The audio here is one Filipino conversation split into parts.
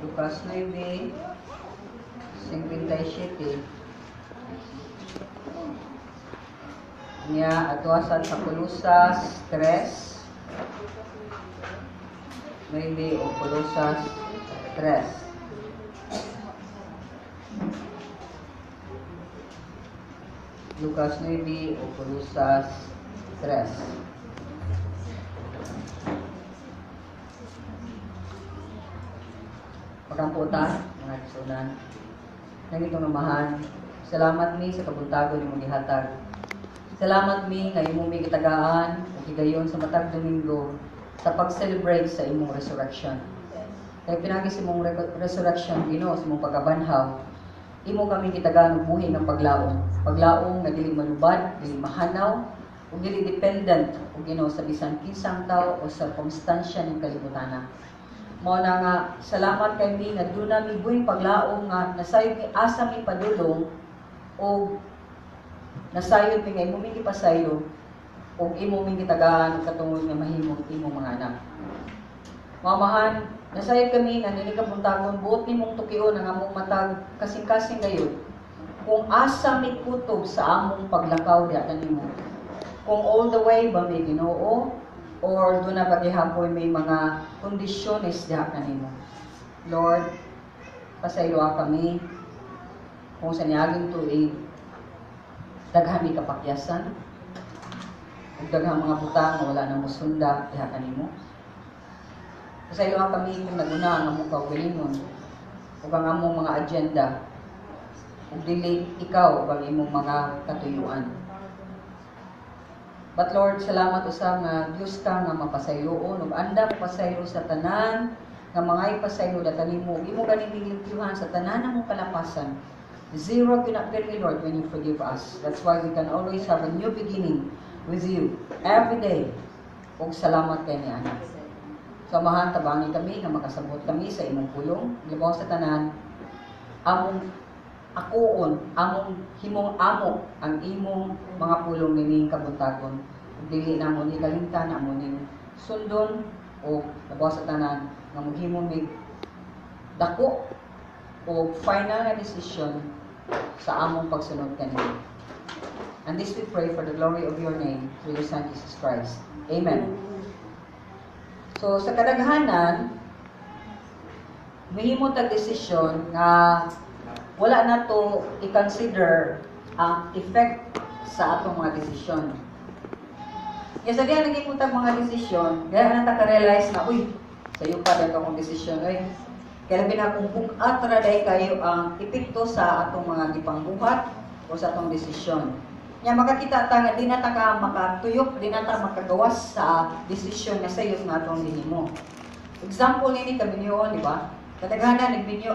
Lucas 9, 57. Niya atuasan sa Colosas 3. Maybe o Colosas 3. Lucas 9 o Colosas 3. Pagkamputan, mga kasunan. Nang itong namahan, salamat mi sa kabuntagon ni mong gihatag. Salamat mi nga imong mi gitagaan o gigayon sa matag Domingo sa pag-celebrate sa imong resurrection. Kaya pinagi sa imong resurrection, Ginoo, sa imong pagkabanhaw, imo kami gitagaan og buhi ng paglaom. Paglaom nga dili manubad, dili mahanaw, o dili dependent o Ginoo sa bisan kinsang tao o circumstansya ng kalibutan. Mao na nga salamat kay mi nga duna mi buhing paglaom nga nasayod mi asa mi padulong o nasayod mi nga imo mi gipasayo o imo mi gitagaan katungod nga mahimong imong mga anak. Mamahan, nasayod kami nga nini kabuntagon buot nimong tukion ang among matag kasing-kasing gayon. Kung asa mi kutob sa among paglakaw diha kanimo. Kung all the way ba may Ginoo or doon na pagihapon may mga kondisyones diha kanimo. Lord, pasaylo kami kung sa niaging tuig daghan mi kapakyasan ug daghang mga butang nga wala na mosunda diha kanimo. Pasaylo kami kung naguna ang among kaugalingon ug ang among mga agenda ug dili ikaw ug ang imong mga katuyuan. But Lord, salamat usab nga Dios ka nga mapasayloon ug anda mo pasaylo sa tanan nga mga ipasaylo da kanimo. Imo ganing limpyuhan sa tanan namong kalapasan. Zero cannot be, Lord, when you forgive us. That's why we can always have a new beginning with you every day. Ug salamat kay ni anak. Samahan tabangi kami nga makasabot kami sa imong pulong. Libaw sa tanan, among akuon, among himong amo ang imong mga pulong nining kabuntagon. Dili na mo ni kalimtan, amo ning sundon o libaw sa tanan nga moghimong mig dako o final na decision sa among pagsunod kanimo. And this we pray for the glory of your name through your Son Jesus Christ. Amen. So sa kadaghanan, mahimo tag desisyon nga wala na to i-consider ang effect sa atong mga desisyon. Kaya sa diyan naging utang mga desisyon, kaya na ta-realize na, uy, sayo pa dahil akong desisyon, uy. Kaya labi na kung bukat na dahil kayo ang epekto sa atong mga gipangbuhat o sa atong desisyon. Kaya makakita ta nga di na ta ka makatuyok, di na ta makagawas sa desisyon na sayo nga atong ginimo. Example nini kabinyoon, di ba? Kadaghanan nagbinyo,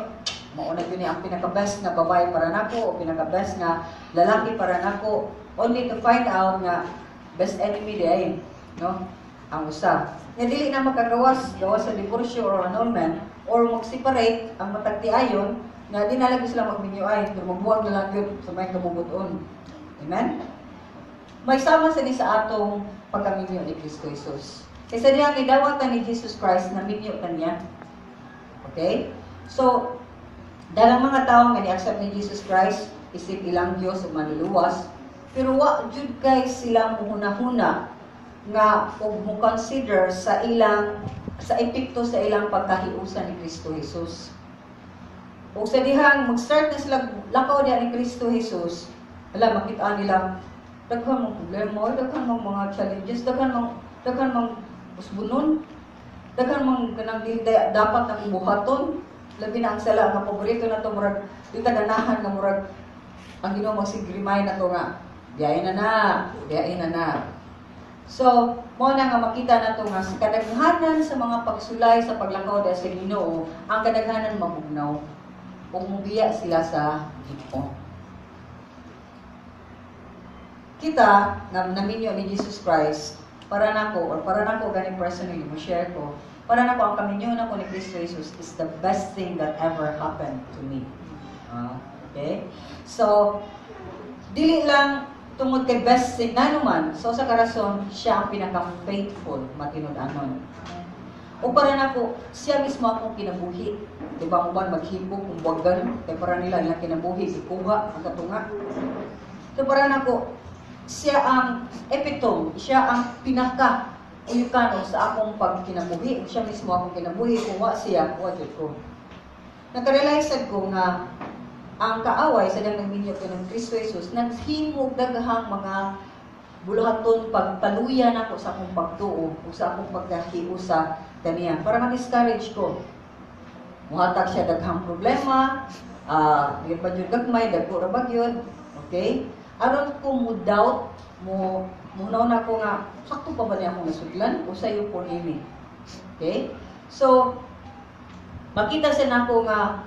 mauna yun ang pinaka-best na babae para nako o pinaka-best na lalaki para nako, only to find out nga best enemy di ay, no? Ang usa. Nga dili na makagawas, gawas sa divorce or annulment or mag-separate ang matagtiayon na di na lagi sila magbinyo ay, pero magbuwag na lang yun sa may kabubuton. Amen? May sama sa ni sa atong pagkaminyo ni Kristo Jesus. Kaysa diya gidawatan ni Jesus Christ na minyo kanya. Okay? So, dalang mga tao nga ni-accept ni Jesus Christ, isip ilang Diyos o manluluwas, pero wa jud kay sila muhuna-huna nga og mo consider sa ilang sa epekto sa ilang pagkahiusa ni Kristo Jesus. O sa dihang mag-start na sila lakaw diha ni Kristo Jesus, wala makita nila daghan mong problema, daghan mong mga challenges, daghan mong usbunon, daghan mong kanang dapat na buhaton. Labi na ang sala nga paborito na to murag di ka ganahan nga murag ang Ginoo magsigrimay na to nga diain na na. So, mo na nga makita na to nga sa kadaghanan sa mga pagsulay sa paglakaw dahil sa Ginoo, ang kadaghanan mabugnaw o mubiya sila sa Ginoo. Kita nga naminyo ni Jesus Christ para nako ganing personally mo share ko. Para nako ang kaminyo na ko ni Kristo Jesus is the best thing that ever happened to me. Okay? So, dili lang tungod kay best thing na naman. So, sa karason, siya ang pinaka-faithful, matinud-anon. O para nako, siya mismo akong kinabuhi. Diba mo ba maghibog, kumbagan, kaya para nila ilang kinabuhi, ikuha, ang katunga. So para nako, siya ang epitome, siya ang pinaka uyukano sa akong pagkinabuhi. Siya mismo akong kinabuhi, kuha siya, kuha dyan ko. Nakarealize ko nga, ang kaaway sa dang nagminyo ko ng Kristo Jesus, naghimog daghang mga buluhaton pagpaluyan ako sa akong pagtuo o sa akong pagkahiusa kaniya. Para ma-discourage ko. Muhatag siya daghang problema, di pa dyan gagmay, dagko ra bagyod, okay? Aron ko mo doubt, munaw na ko nga, sakto pa ba niya akong nasudlan o sa'yo po nimi? Okay? So, makita siya na ko nga,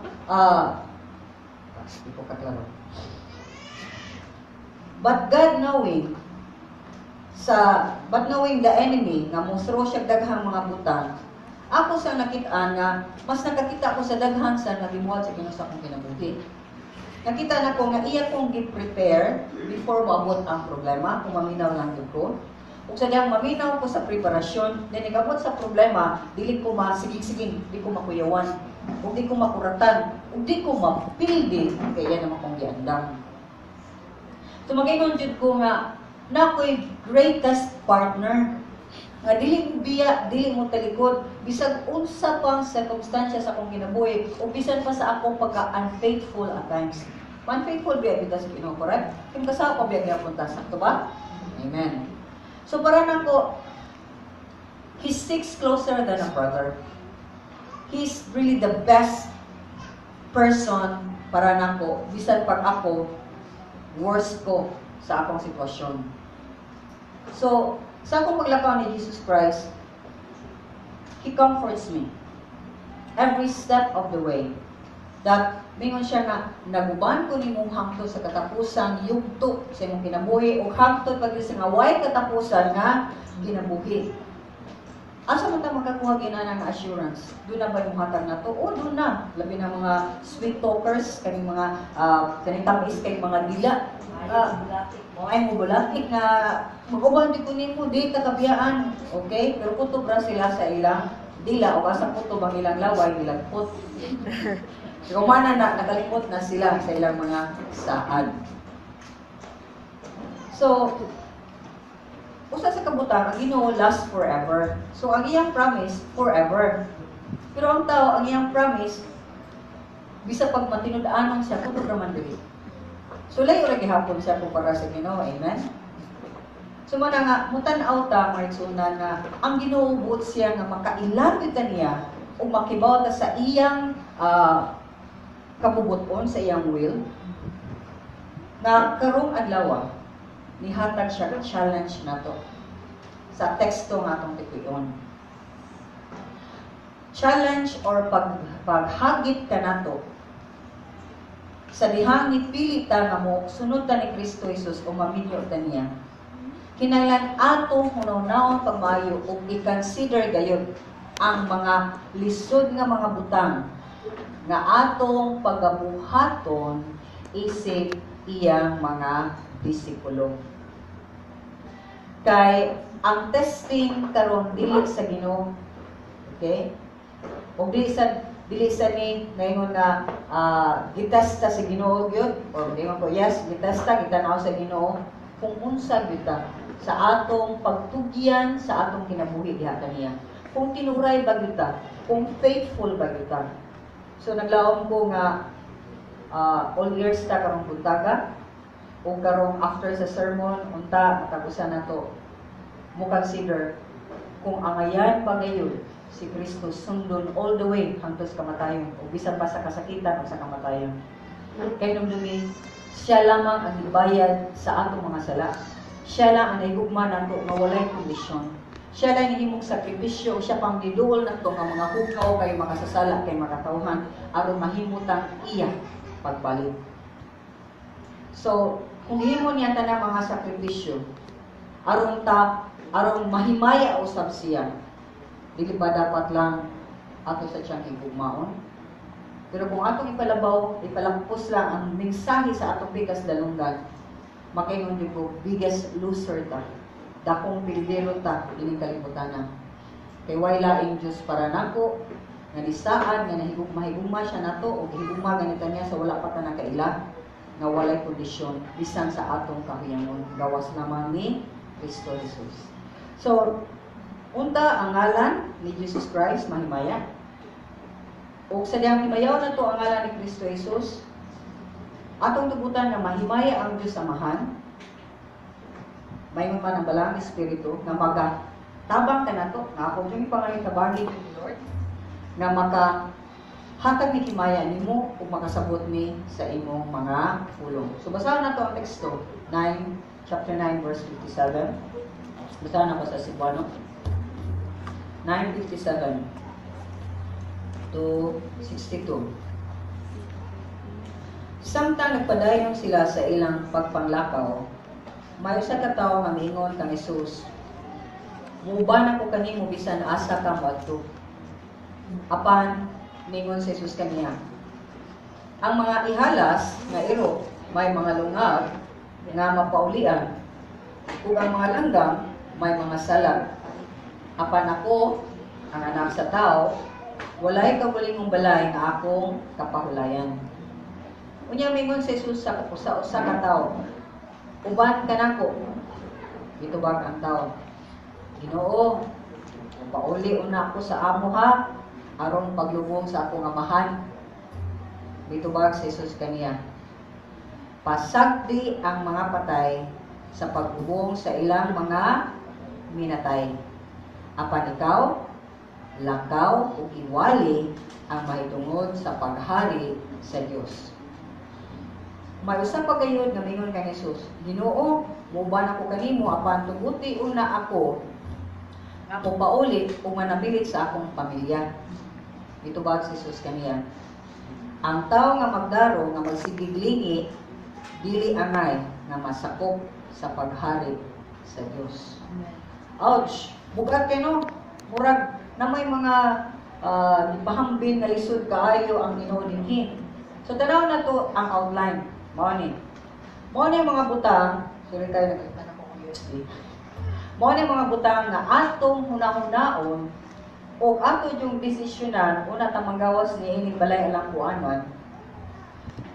hindi ko kaklaro. But God knowing the enemy, nga monstro siya daghang mga butang, ako sa nakitaan nga, mas nakakita ko sa daghan sa nagimuhat sa kinusa kong kinabuhi. Nakita na ko nga iya kong gi-prepare before maabot ang problema, kung maminaw lang ko. Kung sadyang maminaw ko sa preparasyon, na nagabot sa problema, dili ko masiging-siging, di ko makuyawan, o di ko makuratan, o di ko mapildi, kaya naman kong giandang. So mag-ingon jud ko nga, na ako'y greatest partner, nga dili biya, dili mo talikod, bisag unsa pang circumstansya sa akong kinabuhi, o bisan pa sa akong pagka-unfaithful at times. Unfaithful biya, bitas Ginoo, correct? Kung kasama pa biya punta, sakto ba? Amen. So para nako, he sticks closer than a brother. He's really the best person para nako, bisan pag ako, worst ko sa akong sitwasyon. So, sa akong paglakaw ni Jesus Christ, He comforts me every step of the way. That, mingon siya nga, naguban ko ni mong hangtod sa katapusan, yugto sa imong kinabuhi, o hangtod pag sa nga way katapusan nga kinabuhi. Asa mo ta makakuha ginana nga assurance? Doon na ba yung hatag na to? O doon na. Labi na mga sweet talkers, kaning mga kaning tamis, kaning mga dila. Ay mo bulatik nga mag-uban di ko nimo di kakabiyaan. Okay? Pero kutob ra sila sa ilang dila o asa kutob ang ilang laway dilagpot. So mana na nakalimot na sila sa ilang mga saad. So usa sa kabutang, ang Ginoo last forever. So ang iyang promise forever. Pero ang tao ang iyang promise bisa pag matinud-anon siya kutob ra man dili. So, layo rin gihapon siya po para sa Ginoo. Amen? So, mana nga, mutan-aw ta, Maritsuna, nga ang ginuubot siya nga makailan ito niya o makibaw ta sa iyang kabubuton, sa iyang will, na karong adlaw, nihatag siya challenge na to sa teksto nga itong tikuyon. Challenge or paghagit ka na to sa dihang nipili ta nga mo sunod ta ni Kristo Jesus o maminyo ta niya. Kinahanglan atong hunaw-nawon pagmayo ug i-consider gayon ang mga lisod nga mga butang nga atong pagabuhaton isip iyang mga disipulo. Kay ang testing karon dili sa Ginoo, okay? O dili sa ni ngayon na gitasta sa Ginoo gyud o di man ko yes gitasta gitanaw sa Ginoo kung unsa gyud ta sa atong pagtugyan sa atong kinabuhi diha kaniya, kung tinuray ba gyud ta, kung faithful ba gyud ta. So naglaom ko nga all years ta karong buntaga o karong after sa sermon unta matapusan nato mo consider kung angayan pa gayon si Kristo sundon all the way hangtod sa kamatayon o bisan pa sa kasakitan o sa kamatayon. Kay dumdumi, siya lamang ang ibayad sa atong mga sala. Siya lang ang naigugma nato nga walay kondisyon. Siya lang himong sakripisyo o siya pang diduol nato nga mga hukaw kay makasasala kay makatawhan aron mahimutang iya pagbalik. So, kung himo niya tanang mga sakripisyo aron mahimaya usab siya, dili ba dapat lang ato sa tiyang higugmaon? Pero kung atong ipalampos lang ang mensahe sa atong bigas dalunggan, makaingon din ko, biggest loser ta. Dakong pildero ta, ining kalibutan na. Kay way laing Dios para nako nga lisaan nga mahigugma siya nato o higugma ganito niya sa wala pa ta nakaila nga walay kondisyon bisan sa atong kahiyangon gawas lamang ni Kristo Jesus. So, unta ang ngalan ni Jesus Christ mahimaya. O sa diyang himayaw na to ang ngalan ni Kristo Jesus, atong tugutan nga mahimaya ang Diyos Amahan, mayon man ang balang Espiritu nga tabang ka na to, nga akong yung pangalit tabangin ni Lord, nga hatag ni himaya nimo ug makasabot ni sa imong mga pulong. So basahan na to ang teksto, chapter 9 verse 57. Basahan na ko sa Cebuano. 9:57 to 62. Samtang nagpadayon sila sa ilang pagpanglakaw, may usa ka tawo nga miingon kang Jesus, "Muban ako kanimo bisan asa ka moadto." Apan ningon si Jesus kaniya, "Ang mga ihalas nga iro may mga lungag nga mapaulian, ug ang mga langgam may mga salag. Apan ako, ang anak sa tao, walay kabuling balay nga akong kapahulayan." Unya mingon si Jesus sa usa ka tawo, "Uban ka nako." Gitubag ang tawo, "Ginoo, pauli una ako sa amo ha, aron paglubong sa akong amahan." Gitubag si Jesus kaniya, "Pasagdi ang mga patay sa paglubong sa ilang mga minatay. Apan ikaw, lakaw o iwali ang mahitungod sa paghari sa Dios." May usa pa gayud nga mingon kang Jesus, "Ginoo, muban ako kanimo apan tuguti una ako nga pauli ug manamilit sa akong pamilya." Gitubag si Jesus kaniya, "Ang tawo nga magdaro nga magsigiglingi dili angay nga masakop sa paghari sa Dios." Ouch! Bugat kay no? Murag na may mga pahambin na lisod kaayo ang Ginoo dinhi. So tanaw na to ang outline. Mao ni mga butang, sorry kayo nakita na ko ang USB. Mao ni mga butang nga atong hunahunahon o ato yung desisyonan una ta manggawas ni ining balay alang kuanon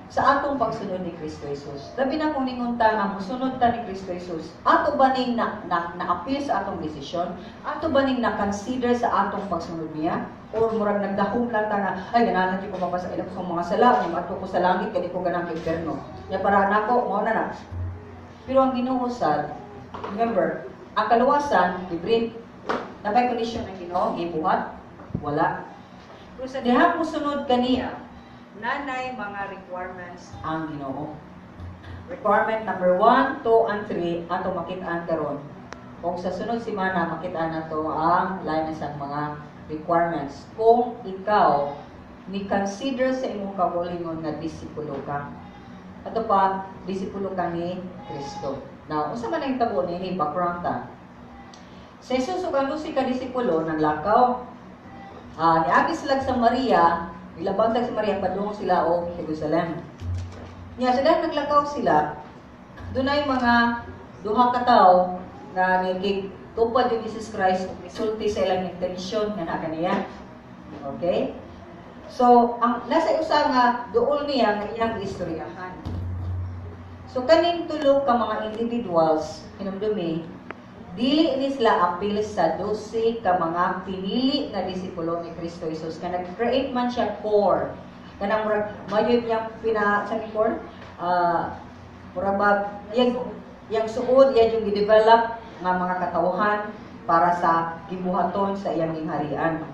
sa atong pagsunod ni Kristo Jesus. Labi na kung ningunta nga musunod ta ni Kristo Jesus, ato ba ning na-appeal sa atong desisyon? Ato ba ning na-consider sa atong pagsunod niya? Or murag nagdahom lang ta nga, ay ganahan ko mapasa ilang kong mga sala, yung ato ko sa langit, kaya ko ganang impyerno. Ya para nako, mao na. Pero ang Ginoo sad, remember, ang kaluwasan, libre. Na may kondisyon ng Ginoo, ibuhat? Wala. Pero sa dihang musunod kaniya, nanay mga requirements ang Ginoo. Requirement number 1, 2, and 3 ato makitaan karon. Kung sa sunod semana makitaan nato ang linas ang mga requirements. Kung ikaw ni consider sa imong kaugalingon nga disipulo ka. Ato pa, disipulo ka ni Kristo. Now, unsa man ang tabo ni background ta? Sa Jesus ug ang si ka disipulo nang lakaw. Niagi sila sa Maria, ilabang sa Maria padung sila og Jerusalem. Nya sila naglakaw sila. Dunay mga duha ka tawo nga nagig tupad yung Jesus Christ ug misulti sa ilang intensyon nga naa kaniya. Okay? So, ang nasa usa nga duol niya nga iyang istoryahan. So kaning tulo ka mga individuals hinumdumi dili ni sila apil sa 12 ka mga pinili nga disipulo ni Kristo Jesus. Kaya nag-create man siya core. Kanang murag mayod niyang sa core. Murag yang suod, yan yung i-develop nga mga katawhan para sa gibuhaton sa iyang gingharian.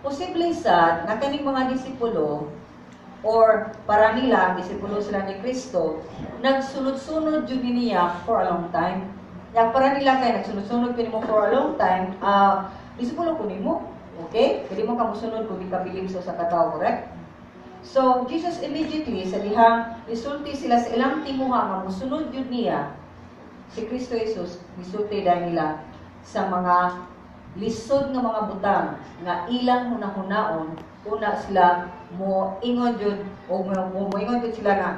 Posible sad na kaning mga disipulo or para nila, disipulo sila ni Kristo, nagsunod-sunod yun niya for a long time. Yang para nila kay nagsunod-sunod ko nimo for a long time, disipulo ko nimo, okay? Pwede mo ka musunod kung di ka believe sa katao, correct? So, Jesus immediately, sa dihang isulti sila sa ilang timuha nga musunod yun niya, si Kristo Jesus, isulti dahil nila sa mga lisod nga mga butang nga ilang hunahunaon, una sila mo ingon yun, o mo ingon yun sila nga,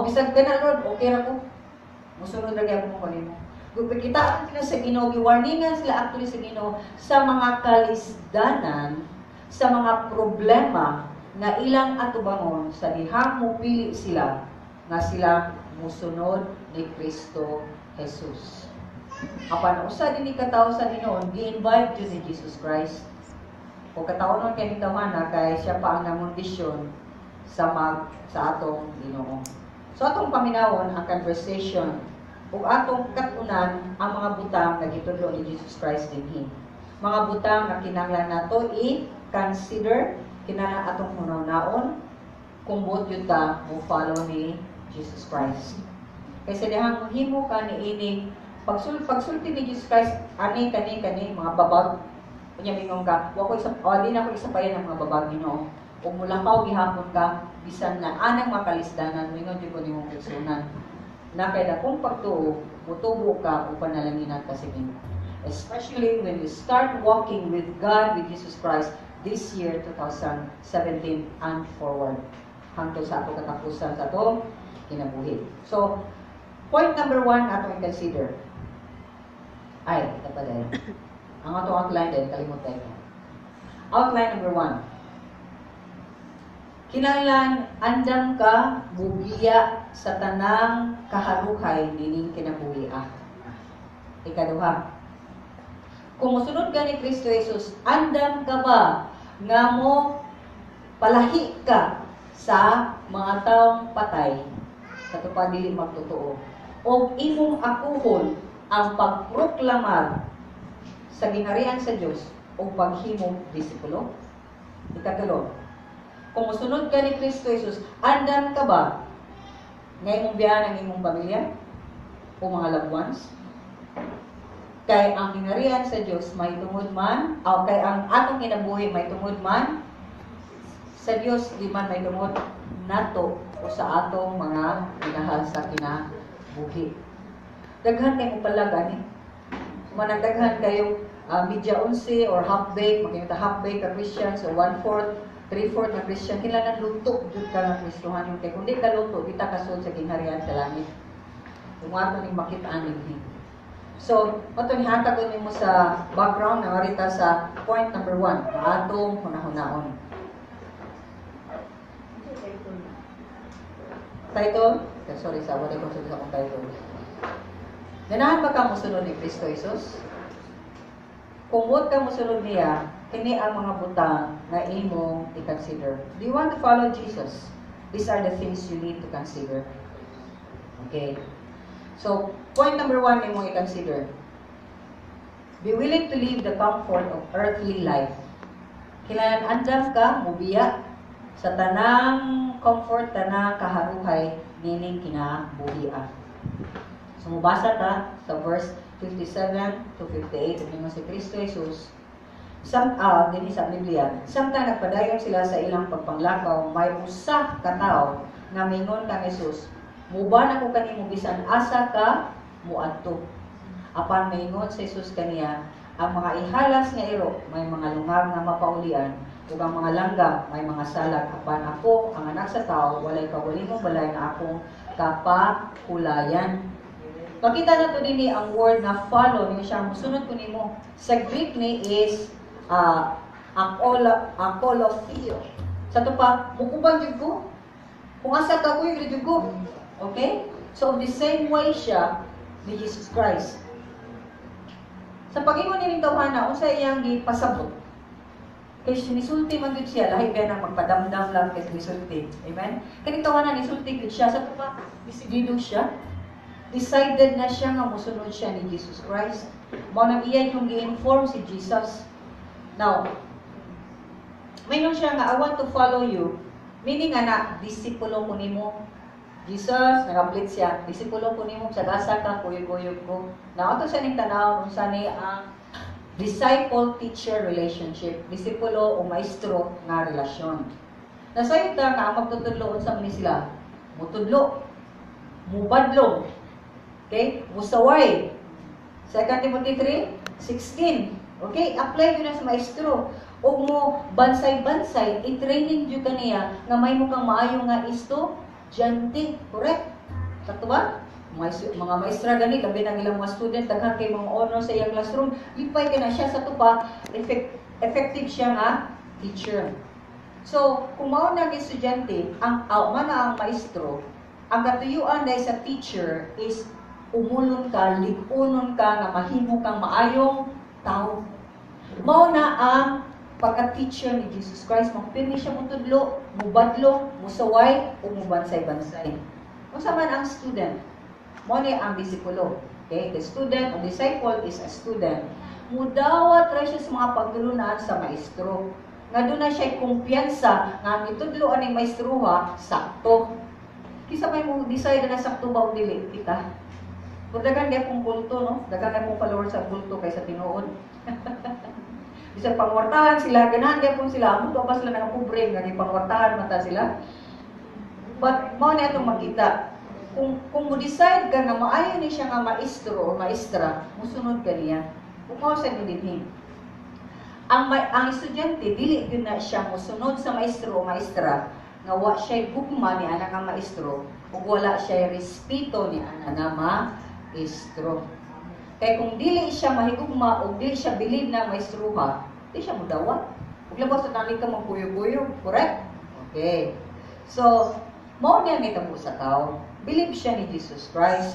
bisag ka na Lord, okay na ko. Musunod na kaya mo kanino. Kita sila sa Ginoo, giwarningan sila actually sa Ginoo sa mga kalisdanan, sa mga problema nga ilang atubangon sa dihang mupili sila nga sila musunod ni Kristo Jesus. Apan usa dinhi katawo sa Ginoo, gi-invite jud ni Jesus Christ. O katawo nun kay na kay siya pa ang namundisyon sa atong Ginoo. So atong paminawon ang conversation ug atong katunan ang mga butang nga gitudlo ni Jesus Christ dinhi. Mga butang nga kinahanglan nato i-consider, kinahanglan atong hunaw-naon kung buot yun ta mo follow ni Jesus Christ. Kaysa dihang himo ka niining pagsulti ni Jesus Christ ani mga babag unya mingong ka di na ko isapayan ang mga babag Ginoo ug mulakaw gihapon ka bisan na anang makalisdanan mingon jud ko nimong personan na kay dakong pagtuo mutubo ka ug panalanginan ka sa Ginoo, especially when you start walking with God, with Jesus Christ this year 2017 and forward hangtod sa ato katapusan sa atong kinabuhi. So point number 1 atong i-consider ay, ito pa din. Ang atong outline din, kalimutan ko. Outline number 1. Kinahanglan andam ka bugiya sa tanang kaharuhay nining kinabuhi. Ikaduha. Kung musunod ka ni Kristo Jesus, andam ka ba nga mo palahi ka sa mga taong patay sa tupad dili magtotoo o imong akuhon ang pagproklamar sa gingharian sa Dios o paghimong disipulo? Ikatulo, kung musunod ka ni Kristo Jesus, andan ka ba nga imong biyahan ang imong pamilya o mga loved ones? Kay ang gingharian sa Dios may tungod man, o kay ang atong kinabuhi may tungod man sa Dios, di man may tungod nato o sa atong mga minahal sa kinabuhi. Daghan kayo palagan eh. Managdaghan kayo media 11 or half-baked, makikita half-baked ka Christians o 1/4, 3/4 na Christian, kailangan luto jud ka ng Kristohan yung kay kundi ka luto, kita kasun sa gingharian sa langit. Kung ato ning makitaan ninyo. So, ato ni hatag ko nimo sa background na marita sa point number 1, atong hunahunahon. Title? Sorry, sa wala ko sa akong title. Ganahan ba ka musunod ni Kristo Jesus? Kung buot ka musunod niya, kini ang mga butang na imong i-consider. Do you want to follow Jesus? These are the things you need to consider. Okay. So, point number 1 imong i-consider. Be willing to leave the comfort of earthly life. Kailangan andam ka, mubiya, sa tanang comfort, tanang kaharuhay, nining kinabuhian. So, mubasa ta sa verse 57 to 58, ito si Kristo Jesus. Din sa Biblia, samtang nagpadayon sila sa ilang pagpanglakaw, may usa ka tao nga mingon kang Jesus, muban ako kanimo bisan asa ka muadto. Apan mingon si Jesus kaniya, ang mga ihalas nga iro may mga lungag na mapaulian, ug ang mga langgam may mga salag. Apan ako, ang anak sa tao, walay kawalingong balay na akong kapakulayan. Makita na to din ang word na follow, niyo siya musunod ko nimo. Sa Greek ni is akolofio. Sa to pa, mukubang jud ko. Kung asa ka ko yung jud ko. Okay? So the same way siya ni Jesus Christ. Sa pag-ingon ni tawhana, unsa iyang gipasabot? Kay sinisulti man gud siya, lahi ba na magpadamdam lang kay sinisulti. Amen? Kani tawhana ni sulti gud siya sa to pa, disidido siya. Decided na siya nga musunod siya ni Jesus Christ. Mao nang iyan yung gi-inform si Jesus. Now, mayroon siya nga, I want to follow you. Meaning nga na, disipulo ko nimo. Jesus, nag-uplit siya, disipulo ko nimo, sagasa ka, kuyog-kuyog ko. Now, ito siya ning tanaw, kung saan ang disciple-teacher relationship. Disipulo o maestro nga relasyon. Nasayo ta nga, ang magtutudlo, sa mani sila, mutudlo, mubadlo, okay? Musaway. 2 Timothy 3:16. Okay? Apply yun na sa maestro. O mo bansay-bansay, i-training yun kaniya nga may mukhang maayo nga estudyante. Correct? Sakto ba? mga maestra gani, labi na ilang mga student, daghan kay mga honor sa iyang classroom, lipay ka na siya sa tupa, effective siya nga teacher. So, kung mao na estudyante, ang maestro, ang katuyuan dahil sa teacher is umulon ka, ligunon ka, nga mahimo kang maayong tao. Mao na ang pagka-teacher ni Jesus Christ, magpirmi siya mutudlo, mubadlo, musaway, o mubansay-bansay. Kung man ang student, mao ni ang disipulo. Okay? The student, or disciple is a student. Mudawat ra siya sa mga pagtulunan sa maestro. Nga doon na siya kumpiyansa nga ang itudloan ni maestroha, sakto. Kisa may mo decide na sakto ba o dili, tika. Kung dagan niya pong kulto, no? Dagan niya pong followers sa kulto kaysa tinuod. Bisa pangwartahan sila, ganahan niya pong sila, amo to pa sila nakapobre, nga pangwartahan mata sila. But, mao niya itong makita. Kung mo decide ka nga maayon ni siya nga maestro o maestra, musunod ka niya. Kung mao sa nilin ang estudyante, dili yun na siya musunod sa maestro o maestra, nga wa siya gugma ni anak nga maestro, o wala siya respeto ni anak nga maestro. Kaya kung dili siya mahigugma o dili siya bilib na maestroha, di siya mudawat. Huwag labas sa tanig ka magpuyo-puyo, correct? Okay. So, mao niya may tabo sa tao. Bilib siya ni Jesus Christ.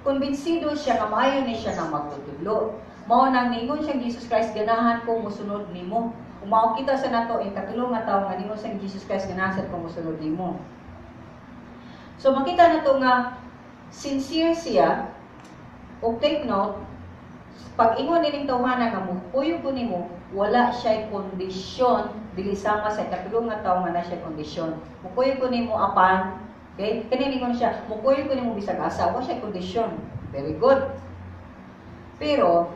Kumbinsido siya nga maayo ni siya nga magtutudlo. Mao nang ningon siyang Jesus Christ, ganahan ko musunod nimo. Kung mao kita sa nato ang katulong nga tawo nga ningon siyang Jesus Christ, ganahan ko musunod nimo. So makita nato nga sincere siya. O take note, pag ingon nining tawhana nga mupuyo ko nimo, wala siya kondisyon dili sama sa katulong nga tawo nga na siya kondisyon. Mupuyo ko nimo apan, okay? Kani ningon siya, mupuyo ko nimo bisag asa, wala siya kondisyon. Very good. Pero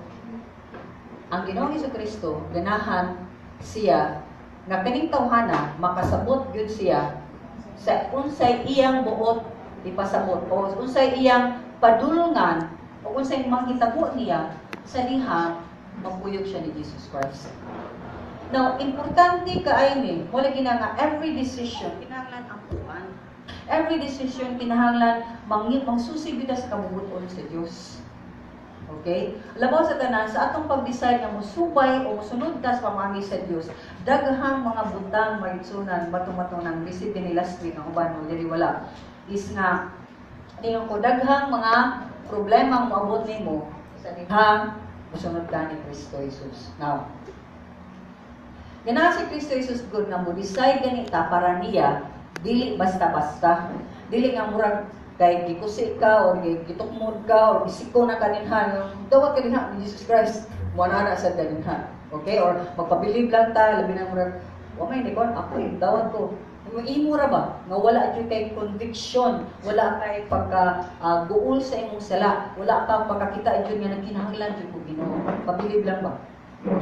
ang Ginoong Hesukristo, ganahan siya nga kaning tawhana makasabot gyud siya sa unsay iyang buot ipasabot o unsay iyang padulungan o unsay makitabo niya sa diha magpuyog siya ni Jesus Christ. Now, importante kaayo ni, wala ginanga every decision kinahanglan ang tuan. Every decision kinahanglan mangsusig sa kabubuton sa Dios. Okay? Labaw sa tanan, sa atong pag-decide nga musubay o musunod ka sa pamagi sa Dios, daghang mga butang maitsunan bato-bato ng recipe ni last week ang uban mo diri wala. Is nga tingnan ko daghang mga problema ang moabot nimo sa dihang musunod ka ni Kristo Jesus. Now, ganahan si Kristo Jesus good nga mo decide ganita para niya dili basta-basta. Dili nga murag kay gikusi ka o gitukmod ka o gisiko na kaninhan, dawat ka dinha ni Jesus Christ, muana na sa kaninhan. Okay? Or magpabilib lang ta, labi na murag, wa may nikon, ako yung dawat ko. Imo ra ba? Nga wala dyan kay conviction, wala kay pagka-guul sa imong sala, wala ka pagkakita dyan nga nagkinahanglan dyan ko Ginoo. Pabilib lang ba?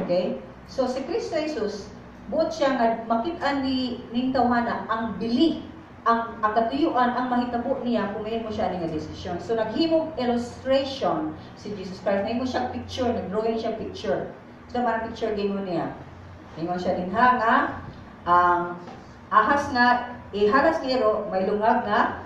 Okay? So, si Kristo Jesus, buot siya nga makita ni ning tawhana ang bili ang katuyuan, ang mahitabo niya kung may mo siya nga desisyon. So, naghimog illustration si Jesus Christ. Nahimo siya picture, nag-drawing siya picture. So, parang picture game mo niya. Nahimo siya din nga, ang ahas nga, iharas niro, may lungag nga,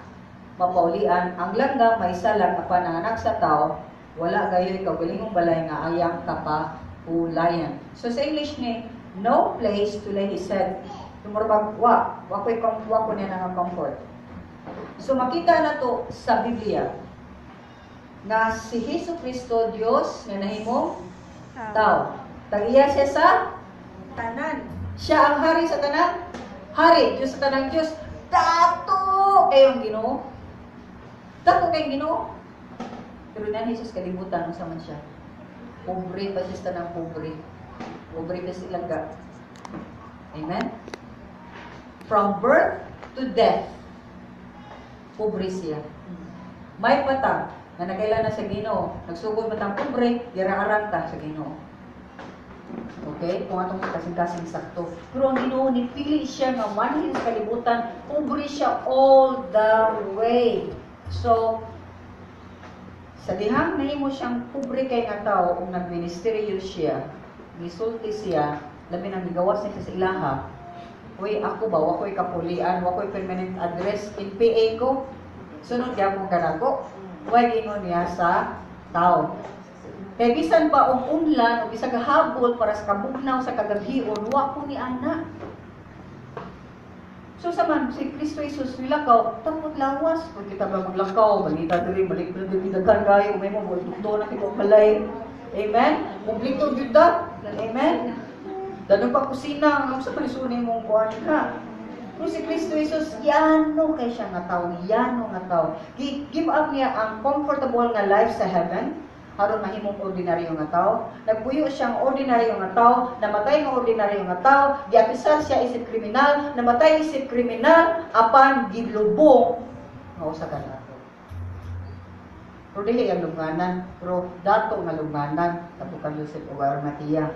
mapaulian. Ang langga, may salag, apan ang anak sa tao, wala gayoy kaugalingong balay nga ayang kapahulayan. So, sa English ni, no place to lay his head. Tumurabag, wako niya nga comfort. So makita na to sa Biblia na si Hesus Kristo, Diyos na nahimong tao. Tag-iya siya sa tanan. Siya ang hari sa tanan. Hari, Diyos sa tanang Diyos. Dato kayong Ginoo. Dato kayong Ginoo. Pero na Jesus kalibutan sa man siya. Pobre pa siya sa tanang pobre. Pobre pa silang ka. Amen? From birth to death, pobre siya. May patang na nagkailan na sa Ginoo. Nagsugod matang pobre, yarang-arang ta sa Ginoo. Okay? Kung atong kasing-kasing sakto. Pero ang Ginoo, nipili siya nga manhin sa kalibutan, pobre siya all the way. So, sa dihang nahimo siyang pobre kay nga tao, kung nagministeryo siya, gisulti siya, labi nang gigawas niya sa ilaha, uy, ako ba, wako'y kapulian, wako'y permanent address in PA ko, sunod niya akong kanako. Huwag ingon niya sa tao. Kaya bisan pa ang unlan o bisag habol para sa kabugnaw sa kagabhion, wa ko ni ana. So saman, si Kristo Jesus nilakaw, tapos lawas. Kung kita ba maglakaw, balita diri, balik na diri, daghan kayo, may mga doktor na kita balay. Amen? Publiko juda. Amen? Dano pa kusina, ang sa palisunin mong kuhan ka. Kung si Kristo Jesus, yano kay siya nga tao, yano nga tao. Give up niya ang comfortable nga life sa heaven, aron mahimong ordinaryo nga tao. Nagpuyo siyang ordinaryo nga tao, namatay nga ordinaryo nga tao, giapisal siya isip kriminal, namatay isip kriminal, apan gilubong nga usa ka dato. Pero dili ang lubnganan, pero dato nga lubnganan, kabukan Joseph o Arimatea.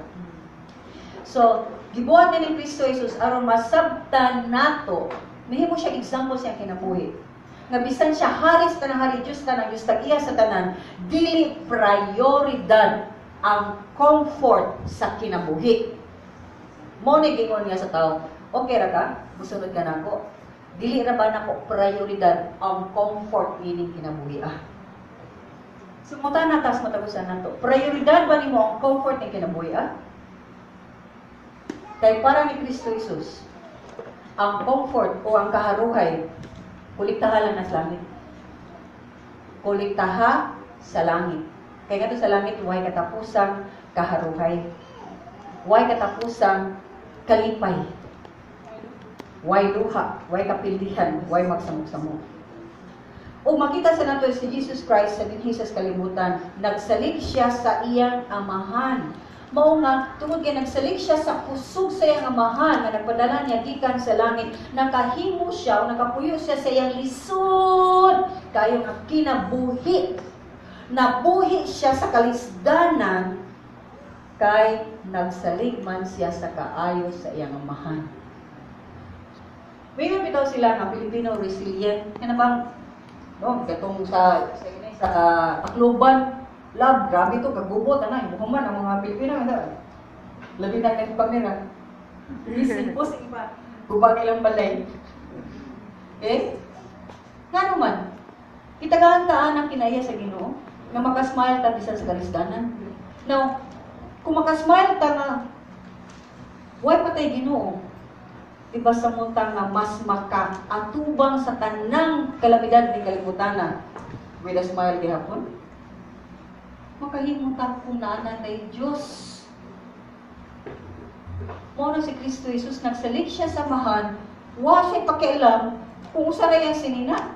So, gibuhat ni Kristo Jesus aron masabtan nato, mahimo siya example siya kinabuhi. Nga bisan siya hari sa tanang hari, Diyos tanang Diyos tagiya sa tanan, dili prioridad ang comfort sa kinabuhi. Mo ni gingon niya sa tao, okay ra ka? Musunod ka nako. Dili ra ba nako prioridad ang comfort ining kinabuhi ah. Sumutan na tas matagusan nato. Prioridad ba nimo ang comfort ning kinabuhi ah? Kay para ni Kristo Jesus, ang comfort o ang kaharuhay kuliktaha lang na sa langit. Kuliktaha sa langit. Kaya nga sa langit, huwag katapusang kaharuhay. Huwag katapusang kalipay. Huwag luha. Huwag kapildihan. Huwag magsamok-samok. O makita sa nato si Jesus Christ sa dinhi sa kalibutan, nagsalig siya sa iyang amahan. Mao nga, tungod kay nagsalig siya sa kusog sa iyang amahan na nagpadala niya gikan sa langit, nakahimo siya o nakapuyo siya sa iyang lisod kayo nga kinabuhi. Nabuhi siya sa kalisdanan kay nagsalig man siya sa kaayo sa iyang amahan. Mayroon bitaw sila nga Filipino resilient. Yan bang katong sa Tacloban. Love, grabe ito, kagubot, ang buhaman, ang mga Pilipino, labi na nagpag nila. Isip po sa iba, gubag ilang balay. Okay? Nga naman, itagaan-taan ang kinaya sa Ginoo, na makasmile ta bisan sa kalisdanan. Now, kung makasmile ta nga, why patay Ginoo? Diba sa muntang nga mas maka-atubang sa tanang kalamidad ni kalibutan with a smile gihapon? Makahimutan kung naanan kay Diyos. Muna si Kristo Jesus, nagsalig siya sa mahan, wa siya pakialam kung usa rin ang sinina.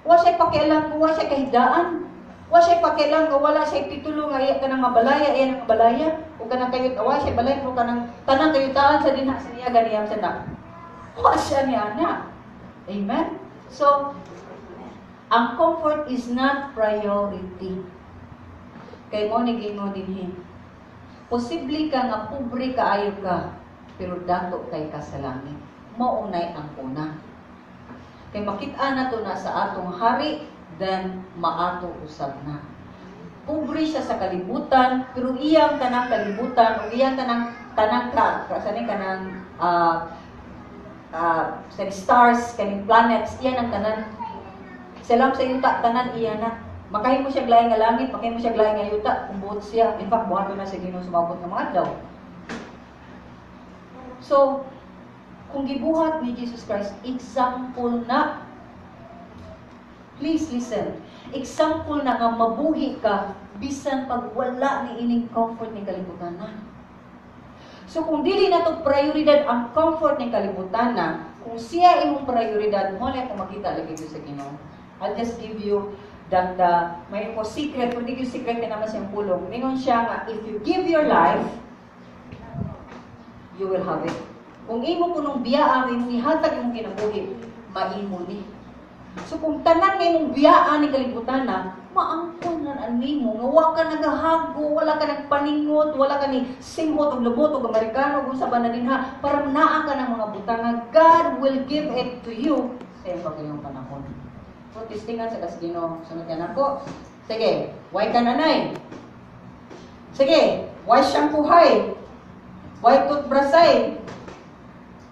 Wa siya pakialam kung wa siya kahigdaan. Wa siya pakialam kung wala siya titulo nga iya ka ng mabalaya, iya ng mabalaya. O ka ng kayot, wa siya balay, o ka ng tanang kayutaan sa dinha sa niya, ganiyam sa na. Wa siya niya na. Amen? So, ang comfort is not priority. Kay mo ni gingon dinhi. Posible ka nga pobre kaayo ka, pero dato kay ka sa langit. Maunay ang una. Kay makita na to na sa atong hari, then maato usab na. Pobre siya sa kalibutan, pero iyang tanang kalibutan o iyang tanang kasani kanang sa stars, kaning planets, iyan ang tanan. Salam sa yuta tanan iyan na. Makahimo siya glaay nga langit, makahimo siya glaay nga yuta, buot siya. In fact, buhato na sa Ginoo sumabot ng mga adlaw. So, kung gibuhat ni Jesus Christ, example na. Please listen. Example na nga mabuhi ka bisan pag wala ni ining comfort ni kalibutan na. So, kung dili na to prioridad ang comfort ni kalibutan na, kung siya imong prioridad, mo na kung makita lagi ko sa Ginoo. I'll just give you may po secret, kung di yung secret ka naman siyang pulong. Ningon siya nga, if you give your life, you will have it. Kung imo punong biyaan, imong ihatag imong kinabuhi, maimo ni. So kung tanan nga imong biyaan ni kalibutan na, maangkon na animo, nga wa ka nagahago, wala ka nagpaningot, wala ka ni simhot o lubot o Amerikano, kung sa banadinha, para naa ka ng mga butang, God will give it to you sa iyong panahon. So, testingan sa Ginoo. Sunod ka na ko. Sige, why ka nanay? Sige, why shampoohay? Why toothbrushay?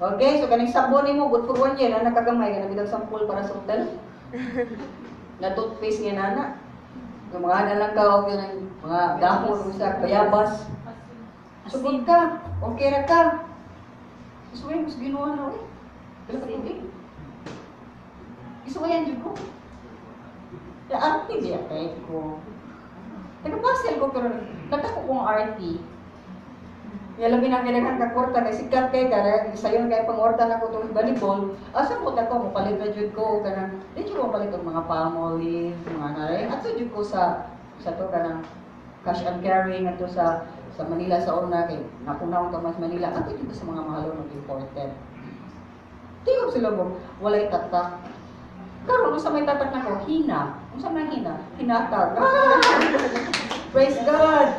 Okay, so kaning sabon mo, good for 1 year, na nakagamay, ka na bitang sampul para sa hotel. na toothpaste nga nana. Yung mga nalang ka, o yung mga dahon, usak, bayabas. Sugod ka, okay ra ka. Gusto ko yung mas ginawa na, uy. Kailan ka tubig? Gusto ko yan, Diyos ko. Kaya arte diya, kahit ko. Nagpapasel ko, pero nagtako kong arte. Kaya labi na kailangan kakwarta, kaya sikat kay ka, sayon kaya pangorta na ko itong volleyball. Asa po ako, mapalit na Diyod ko, kanang, di Diyod ko mapalit ng mga Palmolive, mga naray. At so Diyod ko sa to, kanang cash and carry nga to sa Manila sa una, kay nakunaw ka mas Manila, at Diyod ko sa mga mahalo ng imported. Tingog sila mo, walay tatak. Karon sa may tatak na ko, hina. Kung sa may hina, hinatag. Praise God!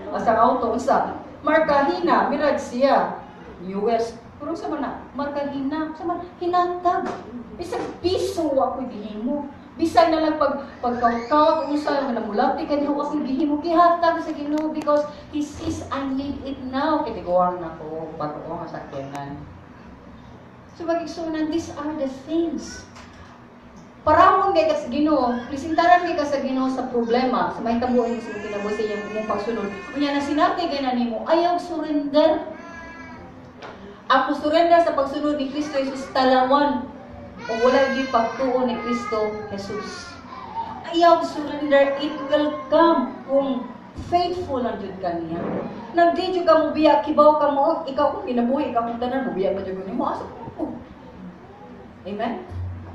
Asa auto, sa marka hina, mirag siya. US. Pero sa mana, marka hina, sa mana, hinatag. Bisag piso ako gihimo. Bisag na lang pagkaw-kaw, kung sa mga mulati ka niyo ako gihimo, kihatag sa Ginoo because He sees I need it now. Kitiguan na ko, bago ko nga sakyanan. So magigsunan, these are the things. Paramon kay ka sa Ginoo, presintaran kay ka sa Ginoo sa problema, sa may kabuhi mo sa kinabuhi sa iyang imong pagsunod. Unya na sinati kay na nimo, ayaw surrender. Ako surrender sa pagsunod ni Kristo Jesus talawan o wala gyud pagtuo ni Kristo Jesus. Ayaw surrender, it will come kung faithful ang jud kaniya. Nagdi jud ka mo biya, kibaw ka mo, ikaw kung kinabuhi, ikaw kung tanan mo biya pa jud nimo asa ko. Amen.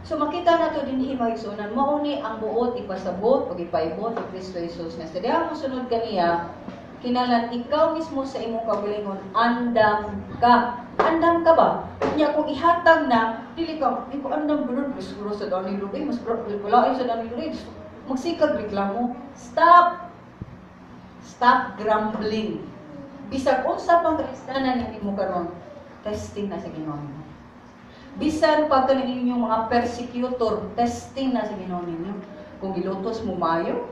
So makita na to din himagsunan, mauni ang buot ipasabot o ipaibot ni Kristo Jesus nga sa diha mo sunod kaniya, kinalan ikaw mismo sa imong kabilingon, andam ka. Andam ka ba? Nya kung ihatag na, dili ka, di ko andam bulod, siguro sa dani lubi, mas pulain sa dani lubi, magsikag reklamo. Stop! Stop grumbling. Bisag unsa pang kristanan ni mo karon, testing na sa Ginoo. Bisan pa ito ninyong mga persecutor, testing na sa Ginoo ninyo. Kung gilutos mo mayo,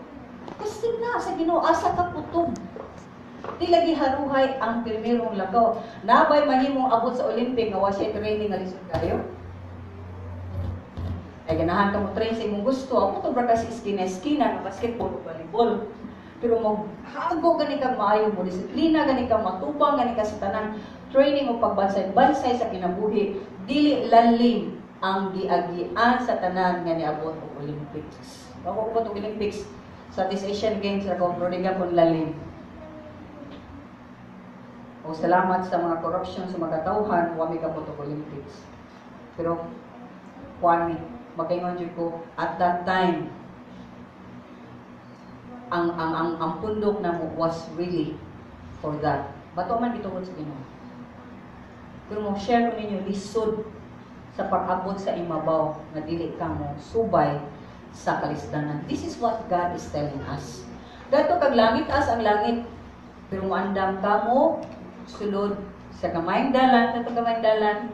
testing na sa Ginoo, asa ka putog. Di lagi haruhay ang primerong lakaw. Nabay mahimong abot sa Olympic nga wa siya training nga lisod kayo. Ay ganahan ka mo train sa imong gusto. Ako to bra kasi iskina-iskina nga basketball o volleyball. Pero mo hago gani ka maayo mo disiplina, gani ka matubang, gani ka sa tanang training o pagbansay-bansay sa kinabuhi, dili lalim ang giagian sa tanan nga niabot og Olympics. Ako ko og Olympics sa this Asian Games ra ko prodiga kon lalim. O salamat sa mga corruption sa mga katawhan, wa mi kabot og Olympics. Pero kuan mi magkaingon jud ko at that time ang pundok na mo was really for that. Bato man gituod sa Ginoo. Pero mo share ko ninyo lisod sa pag-abot sa imabaw nga dili ka mo subay sa kalisdanan. This is what God is telling us. Dato kag langit as ang langit, pero moandam ka mo sulod sa kamayng dalan, dato kamayng dalan.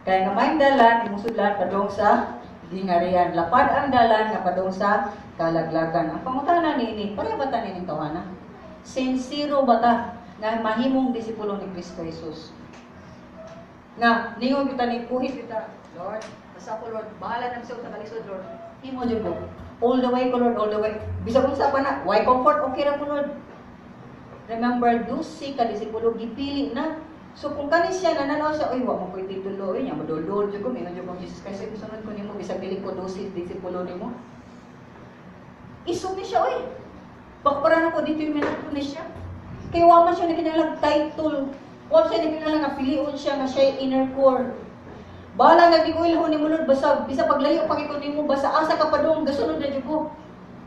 Kaya kamayng dalan imong sudlan padung sa gingarian. Lapad ang dalan nga padung sa kalaglagan. Ang pangutana niini, pareha ba ta nining tawana? Sincero ba ta nga mahimong disipulo ni Kristo Jesus? Nga, ningon kita ni kuhit kita, Lord, basta ko Lord, bahala na sa kalisod Lord. Himo jud ko. All the way ko Lord, all the way. Bisag unsa pa na, why comfort okay ra ko Lord. Remember, dusi ka disipulo gipili na. So kung kani siya nananaw siya, oy, wa mo koy titulo, nya madulol jud ko, mingon jud ko Jesus Christ, sunod ko nimo bisag dili ko dusi disipulo nimo. Isumi siya, oy. Bakparan ako dito yung minako ni siya. Kaya wa man siya nakinalang title. Wa siya nakinalang nga pilion siya nga siya inner core. Bala nga di ko ilhon ni mulod basta bisa paglayo pagikon nimo basta asa ka pa dong gasunod na jud ko.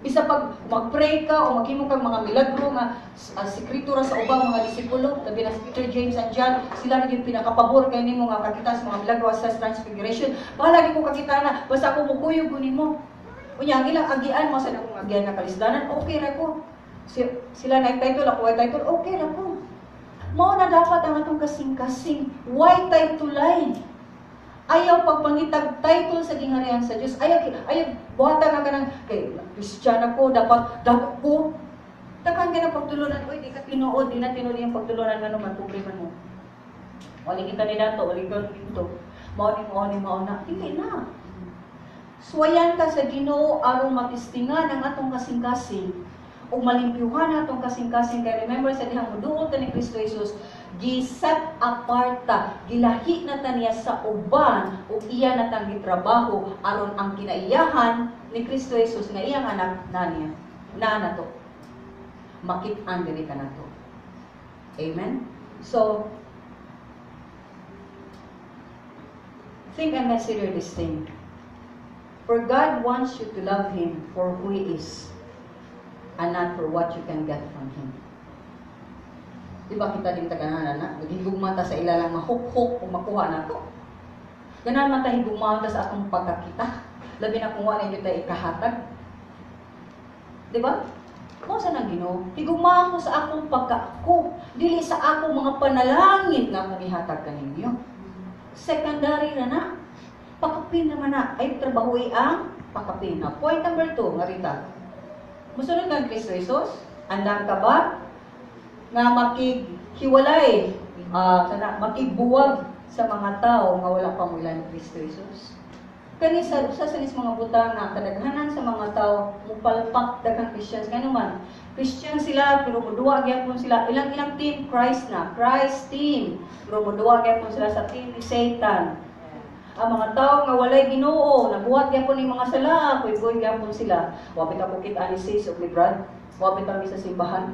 Bisa pag mag-pray ka o maghimo kag mga milagro nga sekreto ra sa ubang mga disipulo, labi na si Peter, James and John, sila na yung pinakapabor kay nimo nga kakita sa mga milagro sa transfiguration. Bala gyud ko kakita na basta ako mukuyog ko nimo. Unya ang ilang agian mo sa akong agian na kalisdanan, okay ra ko. Sila na title, ako ay title, okay ra ko. Mao na dapat ang atong kasing-kasing. Why titulan? Ayaw pagpangitag title sa gingharian sa Dios. Ayaw buhatan nga kanang kay Kristiyano ko dapat ko. Takan ka na pagtulunan, oy di ka tinuod, di na tinuod yung pagtulunan nga naman problema mo. Wali kita ni dato, wali ka dito. Mao ni na. Dili na. Suwayan ka sa Ginoo aron matistingan ang atong kasing-kasing o malimpyuhan atong kasing-kasing. Kaya remember sa dihang muduol ta ni Kristo Jesus, giset apart ta, gilahi na ta niya sa uban o iya na tang gitrabaho aron ang kinaiyahan ni Kristo Jesus nga iyang anak na niya na nato makit-an diri kanato. Amen. So think and consider this thing. For God wants you to love Him for who He is and not for what you can get from Him. Diba kita din tagananan na? Naghigugma ta sa ilalang mahuk-huk o makuha na to. Ganan man ta higugma ta sa atong pagkakita. Labi na kung wala nyo tayo ikahatag. Diba? Kung saan ang Ginoo? Higugma ko sa akong pagkaako. Dili sa akong mga panalangin nga akong ihatag kaninyo. Secondary na na. Pakapin naman na. Ay, trabahoy ang pakapin na. Point number 2, nga rita. Musunod kang Kristo Jesus? Andang ka ba? Nga makighiwalay, makigbuwag sa mga tao nga wala pang wala ni Kristo Jesus. Kani sa mga butang na kadaghanan sa mga tao mupalpak daghang Christians kaya naman Christian sila pero muduwa gyapon sila ilang team Christ team pero muduwa gyapon sila sa team ni Satan. Ang mga tao nga walay Ginoo nabuhat gyapon ni mga sala kuy gyapon sila. Wapit ako kita ni sis ug ni Brad, wapit kami sa simbahan.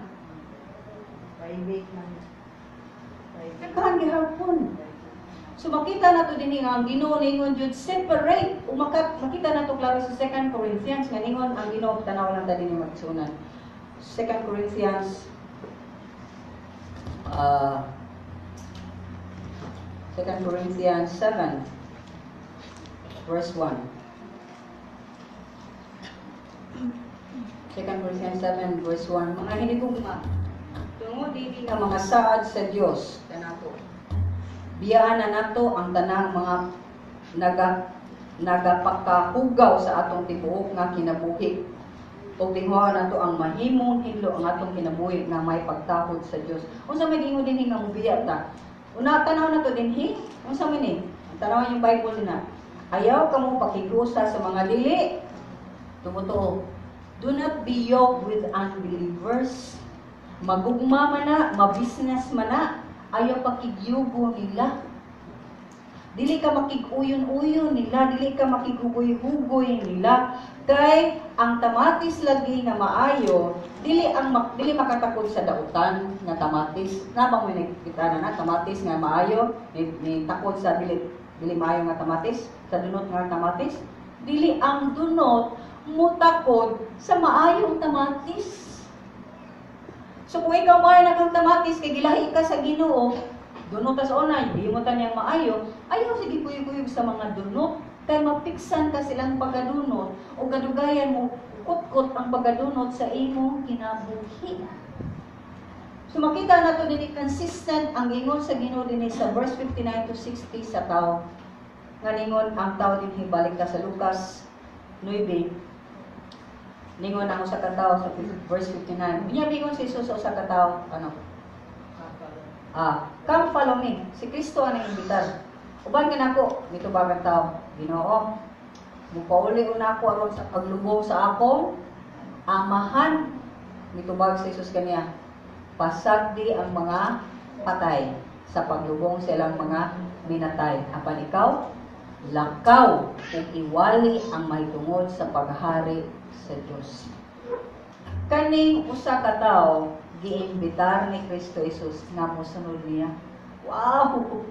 Private man. Nagkahan gihapon. So makita nato dinhi nga ang Ginoo ningon jud separate. Makita nato klaro sa 2 Corinthians nga ningon ang Ginoo tanaw lang ta dinhi magsunan. 2 Corinthians 2 Corinthians 7 verse 1. 2 Corinthians 7 verse 1. Mga hinigugma tungod dili nga mga saad sa Dios kanato. Biyaan na nato ang tanang mga nagapakahugaw sa atong tibuok nga kinabuhi. O tinghuan nato ang mahimong hinlo ang atong kinabuhi nga may pagtahod sa Dios. Unsa may gingon dinhi nga mubiya ta? Una tanaw nato dinhi, unsa man ni? Tanaw yung Bible na. Ayaw kamo pakigusa sa mga dili. Tumuto. Do not be yoked with unbelievers. Magugma man na, mabisnes man na, ayaw pakigyugo nila. Dili ka makiguyon-uyon nila, dili ka makigugoy-hugoy nila. Kay ang tamatis lagi nga maayo, dili makatakod sa dautan nga tamatis. Nabang mo nakita na tamatis nga maayo, ni takod sa dili maayo nga tamatis, sa dunot nga tamatis. Dili ang dunot mutakod sa maayong tamatis. So kung ikaw maayo na kang tamatis, kay gilahi ka sa Ginoo, dunot ta sa unay, di mo ta niyang maayo, ayaw sige kuyog-kuyog sa mga dunot, kay mapiksan ka silang pagkadunot, o kadugayan mo, kot-kot ang pagkadunot sa imong kinabuhi. So makita na ito din consistent ang ingon sa Ginoo din sa verse 59 to 60 sa tao. Nga ningon ang tao din hibalik ka sa Lucas 9. Ningon ang usa ka tawo sa verse 59. Unya ningon si Jesus sa usa ka tawo, ano? Come follow me. Si Kristo ang imbitar. Uban ka nako, nito bagang tawo. Ginoo, mupauli una ako aron sa paglubong sa akong amahan. Nito bag si Jesus kaniya. Pasagdi ang mga patay sa paglubong sa ilang mga minatay. Apan ikaw, lakaw ug iwali ang mahitungod sa paghari sa Diyos. Kaning usa ka tawo giimbitar ni Kristo Jesus nga mosunod niya. Wow!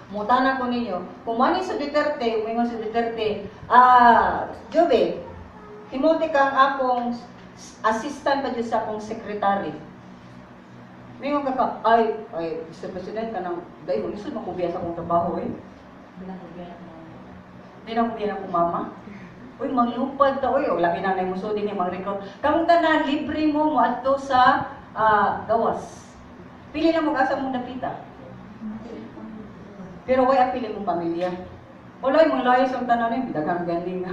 Mutana ko ninyo, kung mani sa Duterte, umingon sa Duterte, Jobe, himuti kang akong assistant pa dyan sa akong secretary. Mingon ka ay, Mr. President, kanang, dahil, lisod makubiya sa akong trabaho eh. Hindi na kubiya akong mama. Uy, manglupad ta, uy, labi na na yung muso din yung mag-recruit. Kamong tanan, libre mo ato sa gawas. Pili na mo asa mong napita. Pero way apili mong pamilya. Wala yung mga layas ang tanan eh, daghang ganing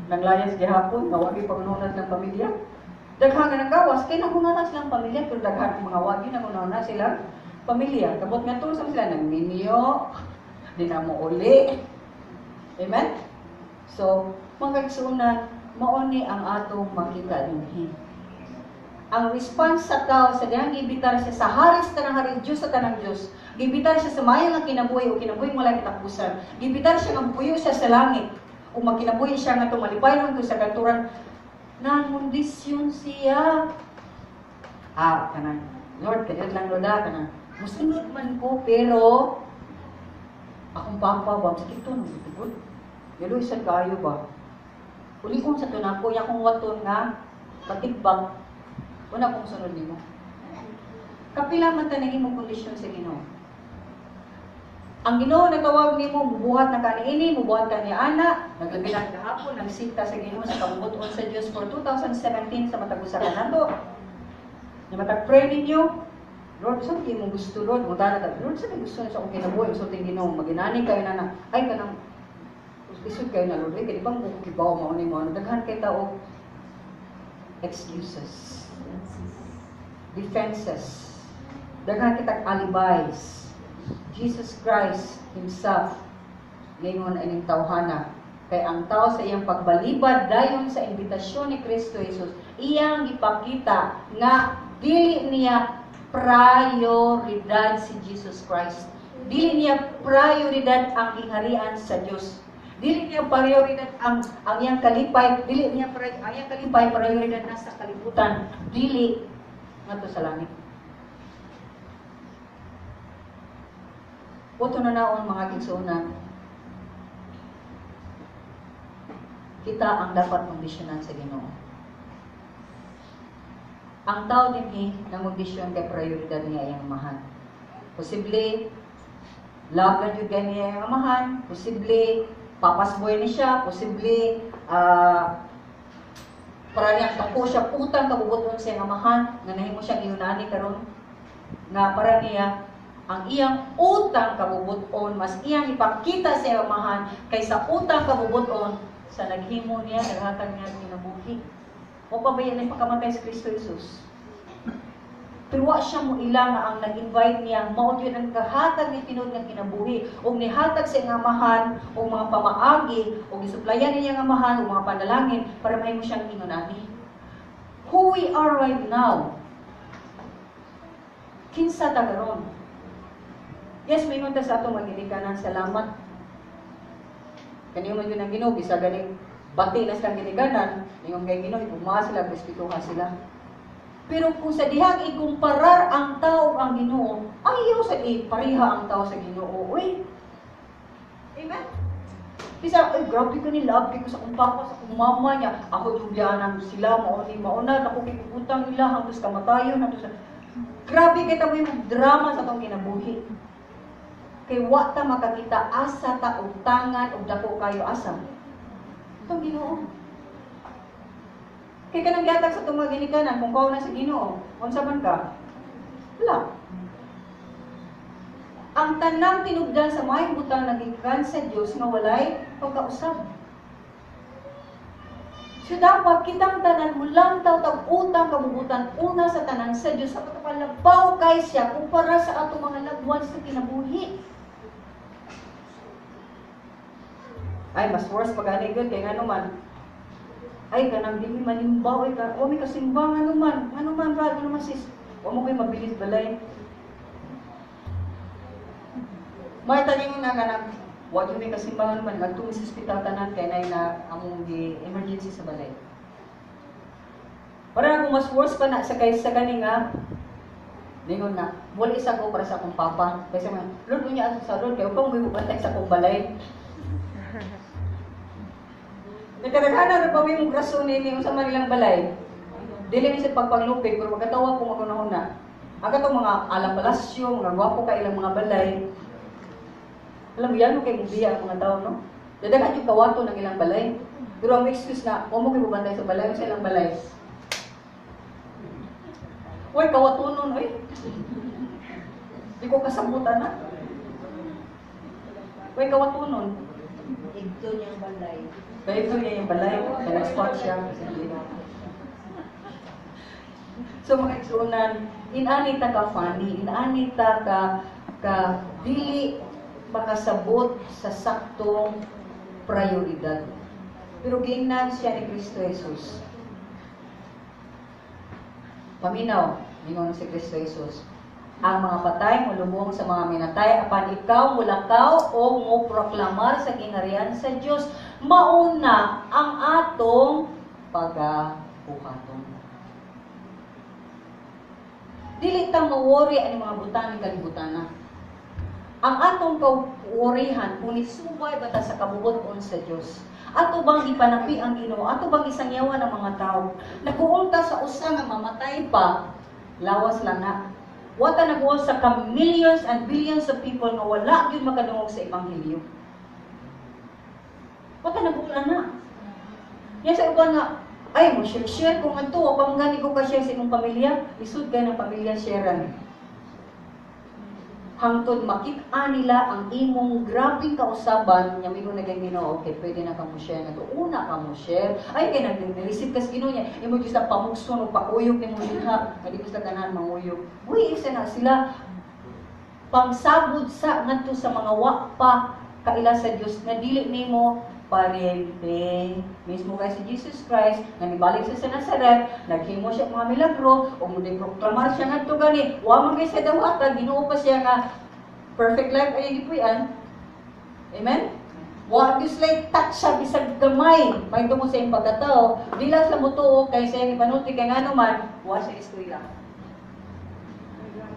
ng layas gihapon, mawagi pagnunas ng pamilya. Daghang ng gawas, kaya nakunanas lang pamilya, pero daghang mga wagi nakunanas silang pamilya. Kabot nga to sa sila, nagminyo, di na mo uli. Amen? So, mga kaigsunan, mauni ang atong makita dinhi. Ang response sa tao sa dihang gibitar siya sa haris tanang hari Dios sa tanang Dios. Gibitar siya sa mayo nga kinabuhi o kinabuhi wala katapusan. Gibitar siya nga puyo siya sa langit. Kung magkinabuhi siya nga tumalipay lang sa kanturan, nanmundisyon siya. Kanang Lord, kadit lang loda kanang musunod man ko pero akong papa ba sakit to nang tugod. Yalo isa kayo ba? Uli kong sa tunako ya kong waton nga patigbang una kong sunod nimo. Kapila man tanang imong kondisyon sa Ginoo. Ang Ginoo nagtawag nimo mubuhat na kaniini, mubuhat ka niya ana, naglabilan kahapon nagsinta sa Ginoo sa kabubuton sa Dios for 2017 sa matag usa ka nato. Na matag pray ninyo, Lord, saan kayo mo gusto, Lord? Mutana ta, Lord, saan gusto sa akong kinabuhi? So, tingin Ginoo, maginani kayo na ay kanang isod kayo na, Lord, kaya di bang kibaw mauni mo, daghan kay tao excuses, defenses, daghan kitag alibis. Jesus Christ Himself, ngayon ay ning tawhana. Kaya ang tao sa iyang pagbalibad dayon sa imbitasyon ni Kristo Jesus, iyang ipakita nga dili niya prioridad si Jesus Christ. Dili niya prioridad ang gingharian sa Dios. Dili niya prioridad ang iyang kalipay, dili niya ang iyang kalipay prioridad na sa kalibutan. Dili ngadto sa langit. Puto na naon mga kigsuonan. Kita ang dapat kondisyonan sa Ginoo. Ang tao din nangondisyon kay prioridad niya iyang amahan. Posible love na jud kay niya iyang amahan, posible papasboy ni siya, posible para niya tako siya putang kabubuton sa iyang amahan nga nahimo siyang iunani karon nga para niya ang iyang utang kabubuton mas iyang ipakita sa iyang amahan kaysa utang kabubuton sa naghimo niya naghatag niya kinabuhi. O pa ba yan ay pagkamatay sa Kristo Jesus? Pero wa siya mo ilang nga ang nag-invite niya, mao yun ang kahatag ni tinud nga kinabuhi, o nihatag sa iyang amahan, o mga pamaagi, o gisuplayan niya ang amahan, o mga panalangin, para may mo siyang ingunani. Who we are right now, kinsa ta karon? Yes, may nunta sa atong magilikanan, salamat. Kaniyo man yun ang Ginoo, bisa galing bati na silang ginikanan, yung kay Ginoo, ipugmaha sila, respetuhan sila. Pero kung sa dihang ikumparar ang tao ang Ginoo, ayaw sa ipariha ang tao sa Ginoo. Uy! Amen? Bisa, ay, grabe ko nila, ko sa kong papa, sa kong mama niya. Ako yung biyanan sila, mauna, ako kikuputang nila, hanggang sa kamatayon, hanggang sa... Grabe kita mo yung drama sa itong kinabuhi. Kay wata makakita asa ta og tangan og dako kayo asa. Itong Ginoo. Kay kanang gatag sa itong mga ginikanan, kung kao na sa Ginoo, unsa man ka? Wala. Ang tanang tinugdan sa may butang nagikan sa Dios nga walay pagkausab. So dapat kitang tanan mulang taw tag utang kabubutan una sa tanan sa Dios sa pagkalabaw kay siya kumpara sa ato mga lagwan sa kinabuhi. Ay, mas worse pag ani gud kay ngano man. Ay, kanang dili manimbaw ay ka, o may kasimbang ano man brad, ano man sis. O mo koy mabilis balay. May taning na kanang wa gyud may kasimbang ano man nagtumis sa ospital tanan kay nay na among gi emergency sa balay. Para kung mas worse pa na sa kaysa kani nga ningon na, wala isa ko para sa akong papa. Kasi man, Lord, unya sa Lord, kaya upang may bubantay sa akong balay. Nagkaragana rin pa may mong rason ni sa manilang balay. Dili ni sa pagpanglupig, pero magkatawa po magunahuna. Aga itong mga alang palasyo, mga gwapo ka ilang mga balay. Alam mo yan, kay mubiya ang mga tao, no? Dadagan yung kawato ng ilang balay. Pero ang excuse na, huwag mo kayo bubantay sa balay, sa ilang balay. Uy, kawatunon, uy. Di ko kasabutan na. Uy, kawatunon. Ito niyang balay. Kaya ito niya yung balay, nag-spot siya. So mga igsuunan, inani ta ka funny, inani ta ka dili makasabot sa saktong prioridad. pero giingnan siya ni Kristo Jesus. Paminaw, ningon si Kristo Jesus. Ang mga patay mulubong sa mga minatay, apan ikaw mulakaw o moproklamar sa kinarian sa Dios. Mauna ang atong pagabuhaton. Dili ta mo-worry ani mga butang ni kalibutan. Ang atong kaworihan kung isubay ba ta sa kabubuton sa Dios. Ato bang ipanapi ang Ginoo? Ato bang isangyawan ang mga tao? Nagkuon ta sa usa nga mamatay pa, lawas lang na. Wata nagkuon sa millions and billions of people nga wala gyud makadungog sa ebanghelyo. Wata nagkuon na. Yan sa uban nga, ay mo share kung anto wa pa gani ko ka share sa imong pamilya, isud kay ng pamilya sharean. Hangtod makita nila ang imong grabing kausaban, nya migo na Ginoo, okay, pwede na ka mo share na to. Una ka mo share. Ay kay nag-receive kas Ginoo niya, imo gyud sa pamugson o pauyog nimo dinha, kadi ko sa tanan manguyog. Uy, isa na sila pangsabod sa ngadto sa mga wa pa kaila sa Dios na dili nimo pariente. Mismo kay si Jesus Christ nga nibalik sa Nazaret, naghimo siya mga milagro o mudiproklamar siya ngadto gani. Wa man kay sa dawata, Ginoo pa siya nga perfect life ay gipuy-an. Amen. Wa dis like touch siya bisag gamay. May tumo sa imong pagkatao, dila sa mutuo kay sa imong panulti kay ngano man, wa sa eskwela.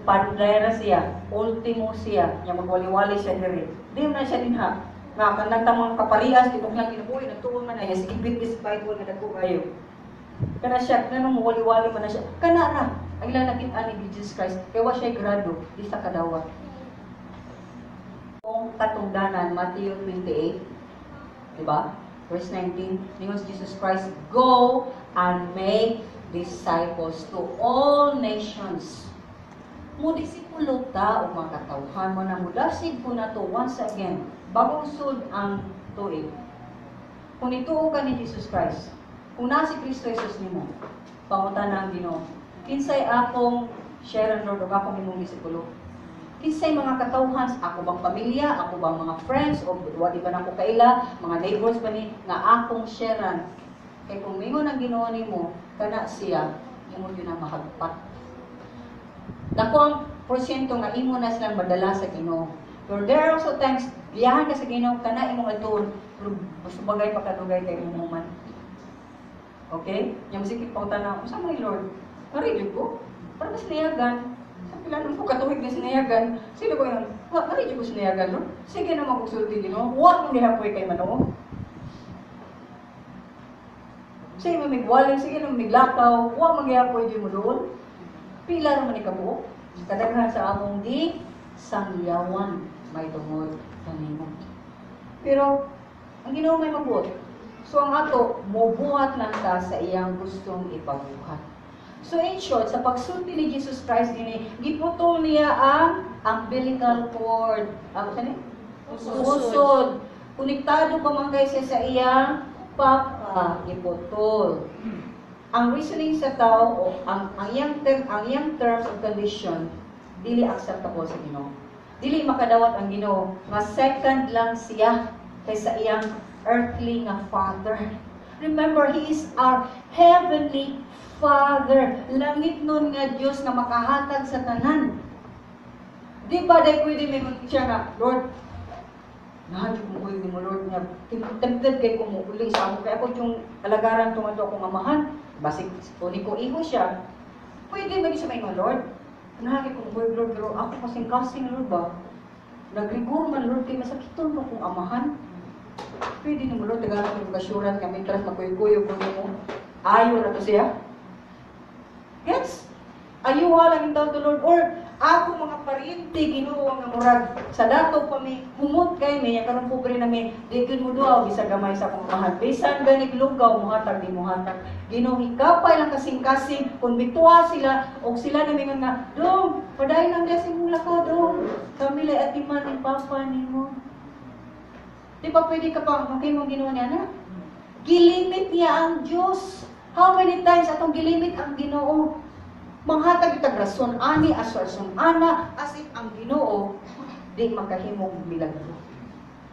Pandera siya, ultimo siya, nya magwali-wali siya diri. Di na siya dinha. Nga kanang tamang kaparias dito lang ginubuhi nagtuon man ay sigibit despite wala nagko kayo. Kana siya kanang wali-wali man na siya. Kana ra ang ilang nakita ni Jesus Christ kay wa siya grado di sa kadawat. Kung katungdanan Matthew 28, di ba? Verse 19, ningon si Jesus Christ, go and make disciples to all nations. Mo disipulo ta o mga katawhan mo na mulasig po na to once again. Bagong sud ang tuig. Kung ituo ka ni Jesus Christ, kung na si Kristo Jesus nimo, pangutan ang Ginoo. Kinsay akong share Lord o akong imong disipulo? Kinsay mga katawhan, ako bang pamilya, ako bang mga friends, o wali ba nako kaila, mga neighbors ba ni nga akong sharean? Kay kung mingon ang Ginoo nimo, kana siya, imo yun ang mahagpat. Dako ang porsyento nga imo na silang madala sa Ginoo. Pero there are also times, biyahan ka sa Ginoo, kana imong atuon, pero gusto bagay pakadugay kay mo man. Okay? Yung masikip pa ko tanaw, saan mo ni Lord? Naridyo ko? Para mas niyagan. Sa pilanong ko katuwig na sinayagan. Sino ko yun? Naridyo ko sinayagan, Lord? Sige na magkusulti Ginoo. Huwag mong gihapoy kay Manoo. Sige mo migwaling, sige mo miglakaw. Huwag mong gihapoy di mo doon. Pila naman ikabuo. Kadaghan sa among di sangyawan may tungod kanimo. Pero ang Ginoo may mabuot. So ang ato mobuhat lang ta sa iyang gustong ipabuhat. So in short, sa pagsulti ni Jesus Christ dinhi, giputol niya ang umbilical cord. Ano sa ni? Usod. Konektado pa man kay siya sa iyang papa, giputol. Ang reasoning sa tao o ang iyang terms of condition dili acceptable sa Ginoo. Dili makadawat ang Ginoo nga second lang siya kaysa iyang earthly nga father. Remember, He is our heavenly Father. Langit nun nga Diyos na makahatag sa tanan. Di ba dahil pwede may siya nga, Lord, nahadyo kong pwede mo, Lord, nga tempted kay kumuli sa ako. Kaya ako yung alagaran tungo akong amahan. Basig, uni ko iho siya. Pwede ba siya may nga, Lord? Nahagi kong pwede, Lord, pero ako kasing-kasing, Lord ba? Nagrigur man, Lord, kay masakiton mo kong amahan. Pwede naman, Lord, tagalan ko yung kasyuran kami, tras makuyo-kuyo ko mo. Ayaw na to siya. Yes. Ayuha lang yung tawag to Lord. Or, ako mga pariente, Ginoo nga murag. Sa dato pa may humot kay may, karon pobre na may, di mo duaw, bisa gamay sa akong mahal. Bisan ganig lugaw, muhatag, di muhatag. Ginoo, ikapay lang kasing-kasing, kung bituwa sila, o sila na may nga, Dong, paday lang dyan simula ko, Dong. Kami lay atiman ng papa ni mo. Di ba pwede ka pa, makimong Ginoo niya na? Gilimit niya ang Diyos. How many times atong gilimit ang Ginoo? Manghatag itag rason ani as rason ana as if ang Ginoo di makahimong milagro.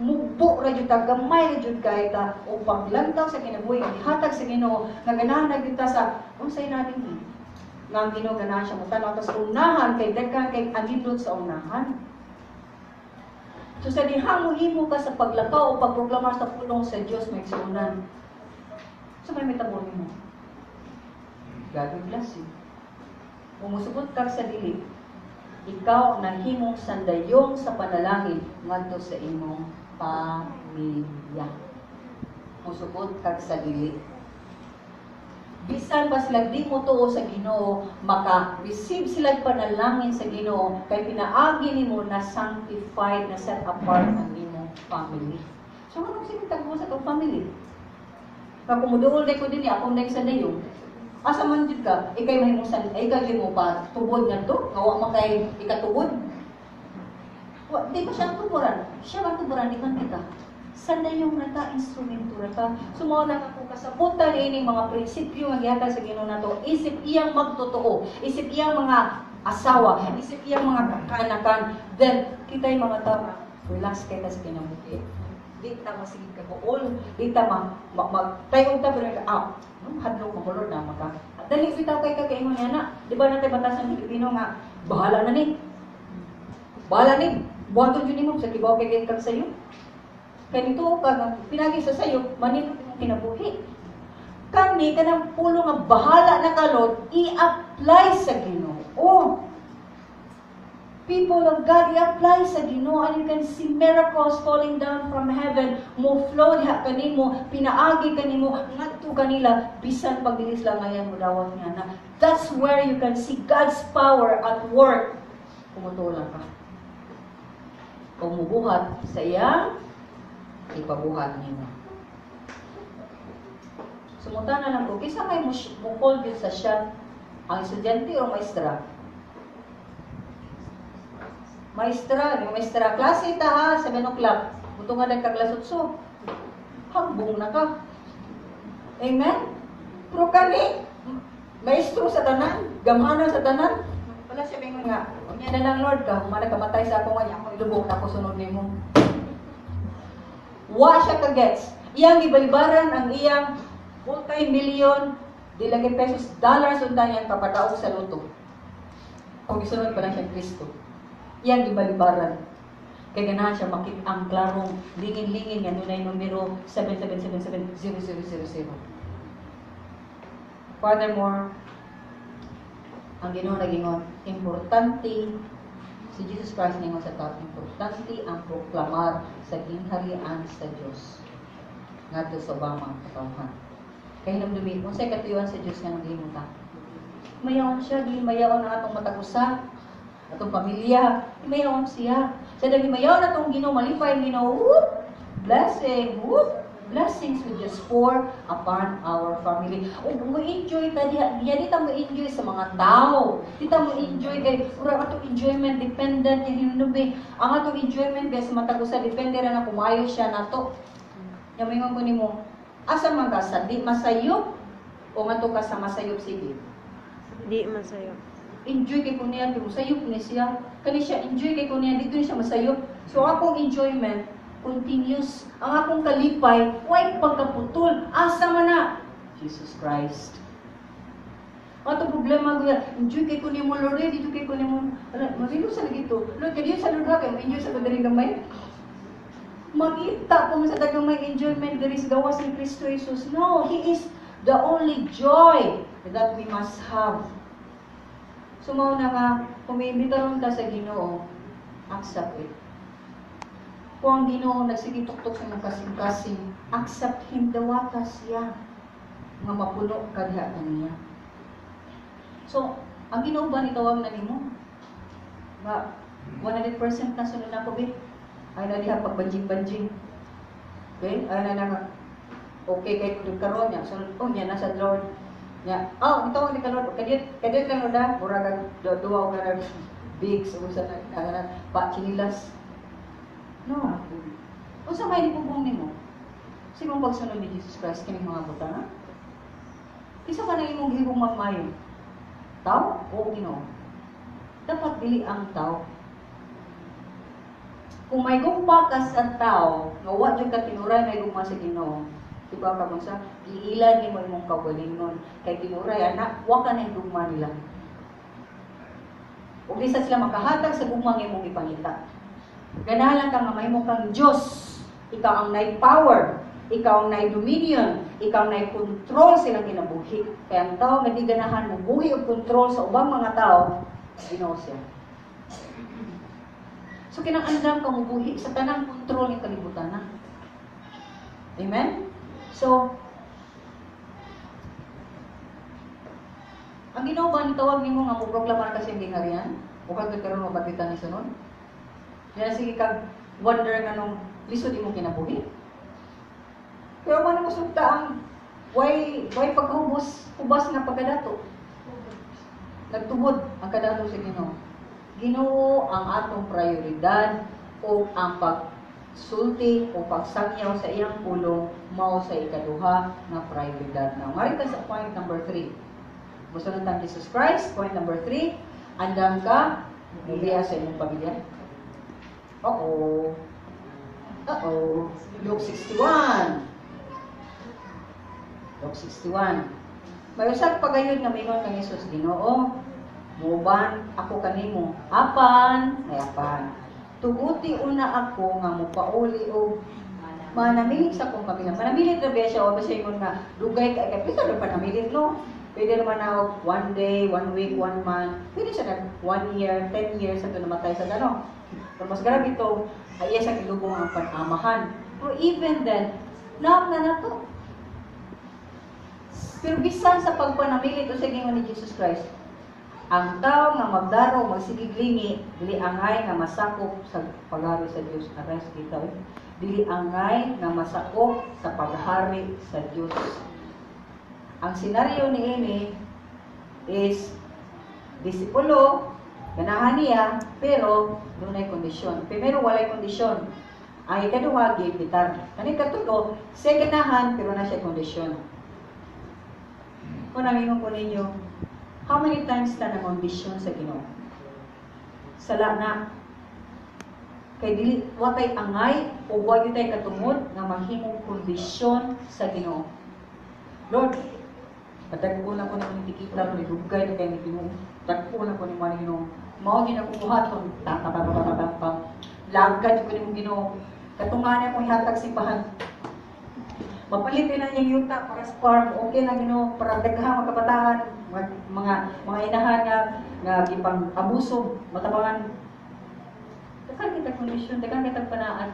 mugbo ra jud ta, gamay ra jud kay ta o paglantaw sa kinabuhi hatag sa Ginoo nga ganahan na gyud ta sa unsay natin ni nga ang Ginoo ganahan siya mutanaw ta sa unahan kay daghan kay agidot sa unahan. So sa dihang mohimo ka sa paglakaw o pagproklamar sa pulong sa Dios may igsunan. So may mitabo nimo. God will bless you. Kung musubot ka sa dili, ikaw nahimong sandayong sa panalangin ngadto sa imong pamilya. Musubot kag sa dili. Bisan ba sila di mo tuo sa Ginoo, maka-receive sila panalangin sa Ginoo, kay pinaagi nimo na sanctified, na set apart ang imong family. So ano sinitag mo sa itong family? Kung kumuduol na ko din, akong na sa dayo. Asa man jud ka, ikay mahimong ikay mo pa tubod nga to, ngawa man kay ikatubod. Di ba siya ang tuburan? Siya ang tuburan, di man kita. Sanday yung nata, instrumento nata. Sumaw na ako kasabutan ini mga prinsipyo nga gihatag sa Ginoo nato. Isip iyang magtotoo, isip iyang mga asawa, isip iyang mga kakanakan. Then kita'y mga tao, relax kay ta sa kinabuhi. Di ta masigig ka buol, di ta magtayo ta pero hadlok mo Lord na maka. Dali bitaw kay kakaingon niya na. Di ba natin batasan ng Pilipino nga bahala na ni. Bahala ni. Buhaton jud nimo sa kibaw kay kag sayo. Kaya nito ka, pinagi sa sayo, manin ang kinabuhi. Kani, kanang pulo nga bahala na kalod, i-apply sa Ginoo. People of God, i-apply sa Ginoo, and you can see miracles falling down from heaven, mo flow diha kanimo, pinaagi kanimo, ngadto kanila, bisan pagdilis lang ngayon mo dawat niya na. That's where you can see God's power at work. Kumutulang ka. Umubuhat sa iyang ipabuhat nimo. Sumutan na lang ko, kisa may mukol din sa siya, ang estudyante o maestra? Maestra, klase ta ha, 7 o'clock. Buto nga kag lasutso. Hambong na ka. Amen? Pero kani, maestro sa tanan, gamana sa tanan, wala siya bingon nga, huwag niya na lang Lord ka, humana kamatay sa ako nga, akong ilubog na ako sunod nimo. Wa siya ka-gets. Iyang ibalibaran ang iyang multi-million, di lagi pesos, dollars unta niyang kapataog sa luto. Kung isunod pa lang siya Kristo. Iyang ibalibaran. Kaya ganahan siya makita ang klarong lingin-lingin nga nunay numero 77770000. Furthermore, ang Ginoo nagingon, importante si Jesus Christ ningon sa tao, importante ang proklamar sa gingharian sa Dios ngadto sa bamang katawhan. Kaya namdumi, unsay katuyuan sa Dios nga naglimutan. Mayaon siya, di mayaon ang atong matag-usa, atong pamilya, mayaon siya. Sa dali mayaon atong Ginoo, malipay Ginoo, blessing, blessings will just pour upon our family. O mo-enjoy ta diha, di ta mo-enjoy sa mga tao. Di ta mo-enjoy kay ura atong enjoyment dependent yung hinubi. Ang atong enjoyment kay sa matag usa depende ra na kumayo siya nato. Nya mingon ko nimo, asa man ka sa di masayop o ngadto ka sa masayop sige? Di masayop. Enjoy kay ko niya, di masayop ni siya. Kani siya enjoy kay ko niya, dito siya masayop. So akong enjoyment continuous. Ang akong kalipay, way pagkaputol. Asa man na? Jesus Christ. Ato problema ko yan. Enjoy kay ko ni mo, Lord. Enjoy kay ko ni mo. Marino sa lagi ito. Lord, kaya sa Lord ka, enjoy sa kadaling gamay. Makita kung sa dagamay enjoyment, there is gawas ni Kristo Jesus. No, He is the only joy that we must have. Sumaw na nga, kumibita ron ka sa Ginoo, accept it. Kung ang Ginoo nagsigitok-tok sa mga kasing-kasing, accept Him, dawata siya nga mapuno ka diha kaniya. So, ang Ginoo ba nitawag na nimo? Nga 100% na sunod na ko bit. Ay na diha pagbanjing-banjing. Okay? Ay na nga. Okay kay karon niya. Sunod ko niya nasa Lord. Nya, nitawag ni Lord. Kadit lang na mura kag duwa ka na big so sa na pa chinilas. No. Kung sa may nipubong nimo, sigong pagsunod ni Jesus Christ, kining mga buta na? Isa ka na imong gihibong magmayo? Tao o Ginoo? Dapat dili ang tao. Kung may gugma ka sa tao, nga wa jud ka tinuray may gugma sa Ginoo. Diba ka kung sa iilan ni mo imong kaugalingon kay tinuray anak wa ka na gugma nila. Ug di sa sila makahatag sa gugma nga imong ipangita. Ganahan ka nga mahimo kang Dios. Ikaw ang nay power, ikaw ang nay dominion, ikaw ang nay control silang kinabuhi. Kaya ang tao nga di ganahan mo buhi og control sa ubang mga tao, Ginoo siya. So kinahanglan ka mubuhi sa tanang kontrol ng kalibutan na. Amen? So, ang Ginoo ba ni tawag nimo nga mo proklamar kasi ang gingharian? O kag karon mabatitan ni sunod? Diyan sige kag wonder nga nung lisod imong kinabuhi. Pero man mo sugta ang why pagkahubos ubas nga pagkadato. Nagtubod ang kadato sa Ginoo. Ginoo ang atong prioridad o ang pagsulti o pagsangyaw sa iyang pulong mao sa ikaduha nga prioridad. Now, ngayon ka sa point number 3. Gusto na tang Jesus Christ. Point number 3. Andam ka, mubiya sa imong pamilya. Luke 61. Luke 61. May usap pagayod nga mingon kang Jesus, Ginoo, muban ako kanimo. Apan, ay apan. Tuguti una ako nga mupauli og manamilit sa akong pamilya. Manamilit na ba siya o ba siya nga dugay kay pita na panamilit no? Pwede naman na 1 day, 1 week, 1 month. Pwede siya na 1 year, 10 years sa namatay sa gano. So, mas grabe ito, ay sa kilubong ang panamahan. Or even then, naam na to. Pero bisan sa pagpanamilit o sa gingon ni Jesus Christ, ang tao nga magdaro magsigiglingi dili angay nga masakop sa paghari sa Dios. Aras kita dili angay nga masakop sa paghari sa Dios. Ang senaryo niini is disipulo ganahan niya pero dunay kondisyon. Primero walay kondisyon. Ang ikaduha gibitar. Kani katulo siya ganahan pero na siya kondisyon. Kung namingon po ninyo, how many times ta na kondisyon sa Ginoo? Sala na. Kay dili watay angay o wa gyud tay katungod nga mahimong kondisyon sa Ginoo. Lord, patagpo na ko ni tikita ni dugay na kay ni Ginoo. Tagpo na ko ni man Ginoo. Mao gyud ako buhaton. Lagad ko ni Ginoo. Katungan akong ihatag simbahan. Mapalitin na niyang yuta para sa farm, okay na Ginoo para daghang mga kabataan, mga inahan nga gipang abuso, matabangan. Dakan kita kondisyon, dakan kita panaan.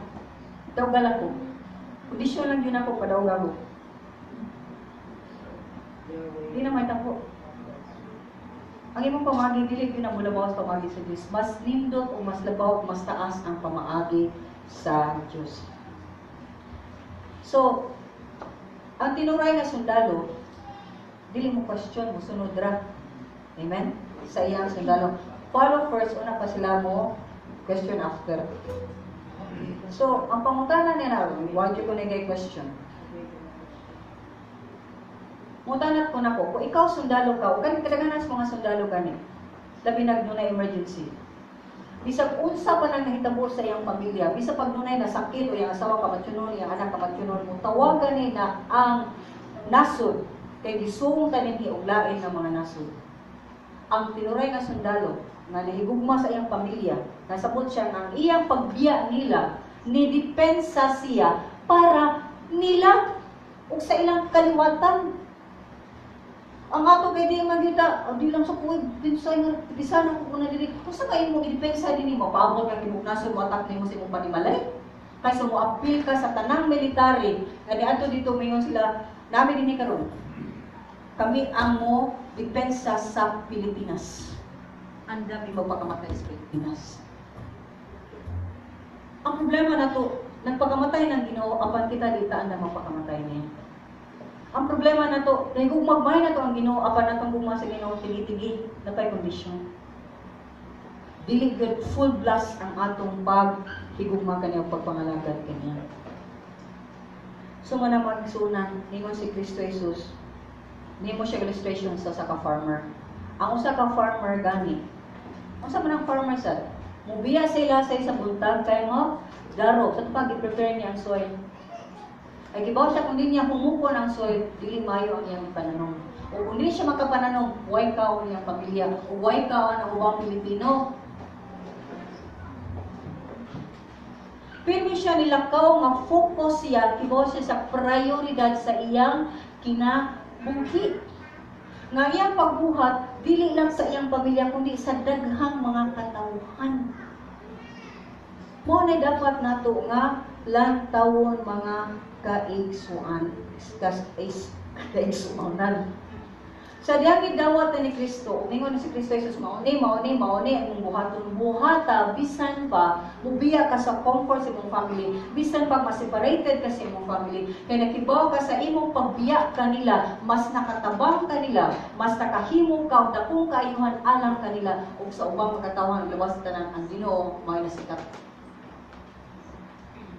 Dawgal ako. Kondisyon lang yun ako, padawgal ako. Di na may tampo. Ang imong pamagi, dili yun ang mulabaw sa pamagi sa Diyos. Mas nindot o mas labaw, mas taas ang pamaagi sa Diyos. So, ang tinuray na sundalo, dili mo question, mo sunod ra. Amen? Sa iyang sundalo. Follow first, una pa sila mo, question after. So, ang pangutana niya na, wag ko na question. Mutanat ko na ko, kung ikaw sundalo ka, o ganit kadaganan sa mga sundalo gani, labi nagdunay emergency. Bisag unsa pa nang nahitabo sa iyang pamilya, bisag pag dunay nasakit o iyang asawa kamatsunon, iyang anak kamatsunon mo, tawagan ni na ang nasod kay gisung tanin ni og lain nga mga nasod. Ang tinuray nga sundalo nga nahigugma sa iyang pamilya, nasabot siya ang iyang pagbiya nila, ni depensa siya para nila ug sa ilang kaliwatan. Ang ato kay di magita, di lang sa kuwid, din sa nga bisan ko na diri. Kung sa kayo mo gidepensa dinhi mo, paabot kay mo nasod mo atak nimo sa imong panimalay. Kaysa mo apil ka sa tanang military, kani adto dito mayon sila, namin dinhi karon. Kami ang mo depensa sa Pilipinas. Anda mi magpakamatay sa Pilipinas. Ang problema nato, nagpakamatay ng Ginoo apan kita dita anda magpakamatay niya. Ang problema na to, dahil kung magmay na to ang Ginoo, apan na itong guma sa Ginoo, tigi-tigi, na pa'y kondisyon. Dili good full blast ang atong paghigugma kaniya o pagpangalagad kaniya. So man naman sunan, ningon si Kristo Jesus, nimo siya illustration sa saka farmer. Ang usa ka farmer gani, unsa man ang farmer sad? Mubiya sila sa isang buntag kay mo daro sa tupag i-prepare niya ang soil. Ay gibaw siya kung di niya humukon ang soil, dili mayo ang iyang pananom. O kung di siya makapananom, huwag ka ang iyang pamilya, o huwag ka ang ubang Pilipino. Pero siya nilakaw nga focus siya, kibaw siya sa prioridad sa iyang kinabuhi. Nga iyang pagbuhat, dili lang sa iyang pamilya, kundi sa daghang mga katawhan. Mo na dapat nato nga lantawon mga kaigsuan, kaigsuanan. Sa diyang gidawat ni Kristo, umingon ni si Kristo Jesus, mauni ang buhata, bisan pa, mubiya ka sa comfort sa imong family, bisan pa ma-separated ka sa imong family, kaya nakibaw ka sa imong pagbiya kanila, mas nakatabang kanila, mas nakahimo ka, o dakong kaayuhan alang kanila, o sa ubang magkatawhan, lawas tanan ang Ginoo, may nasikat.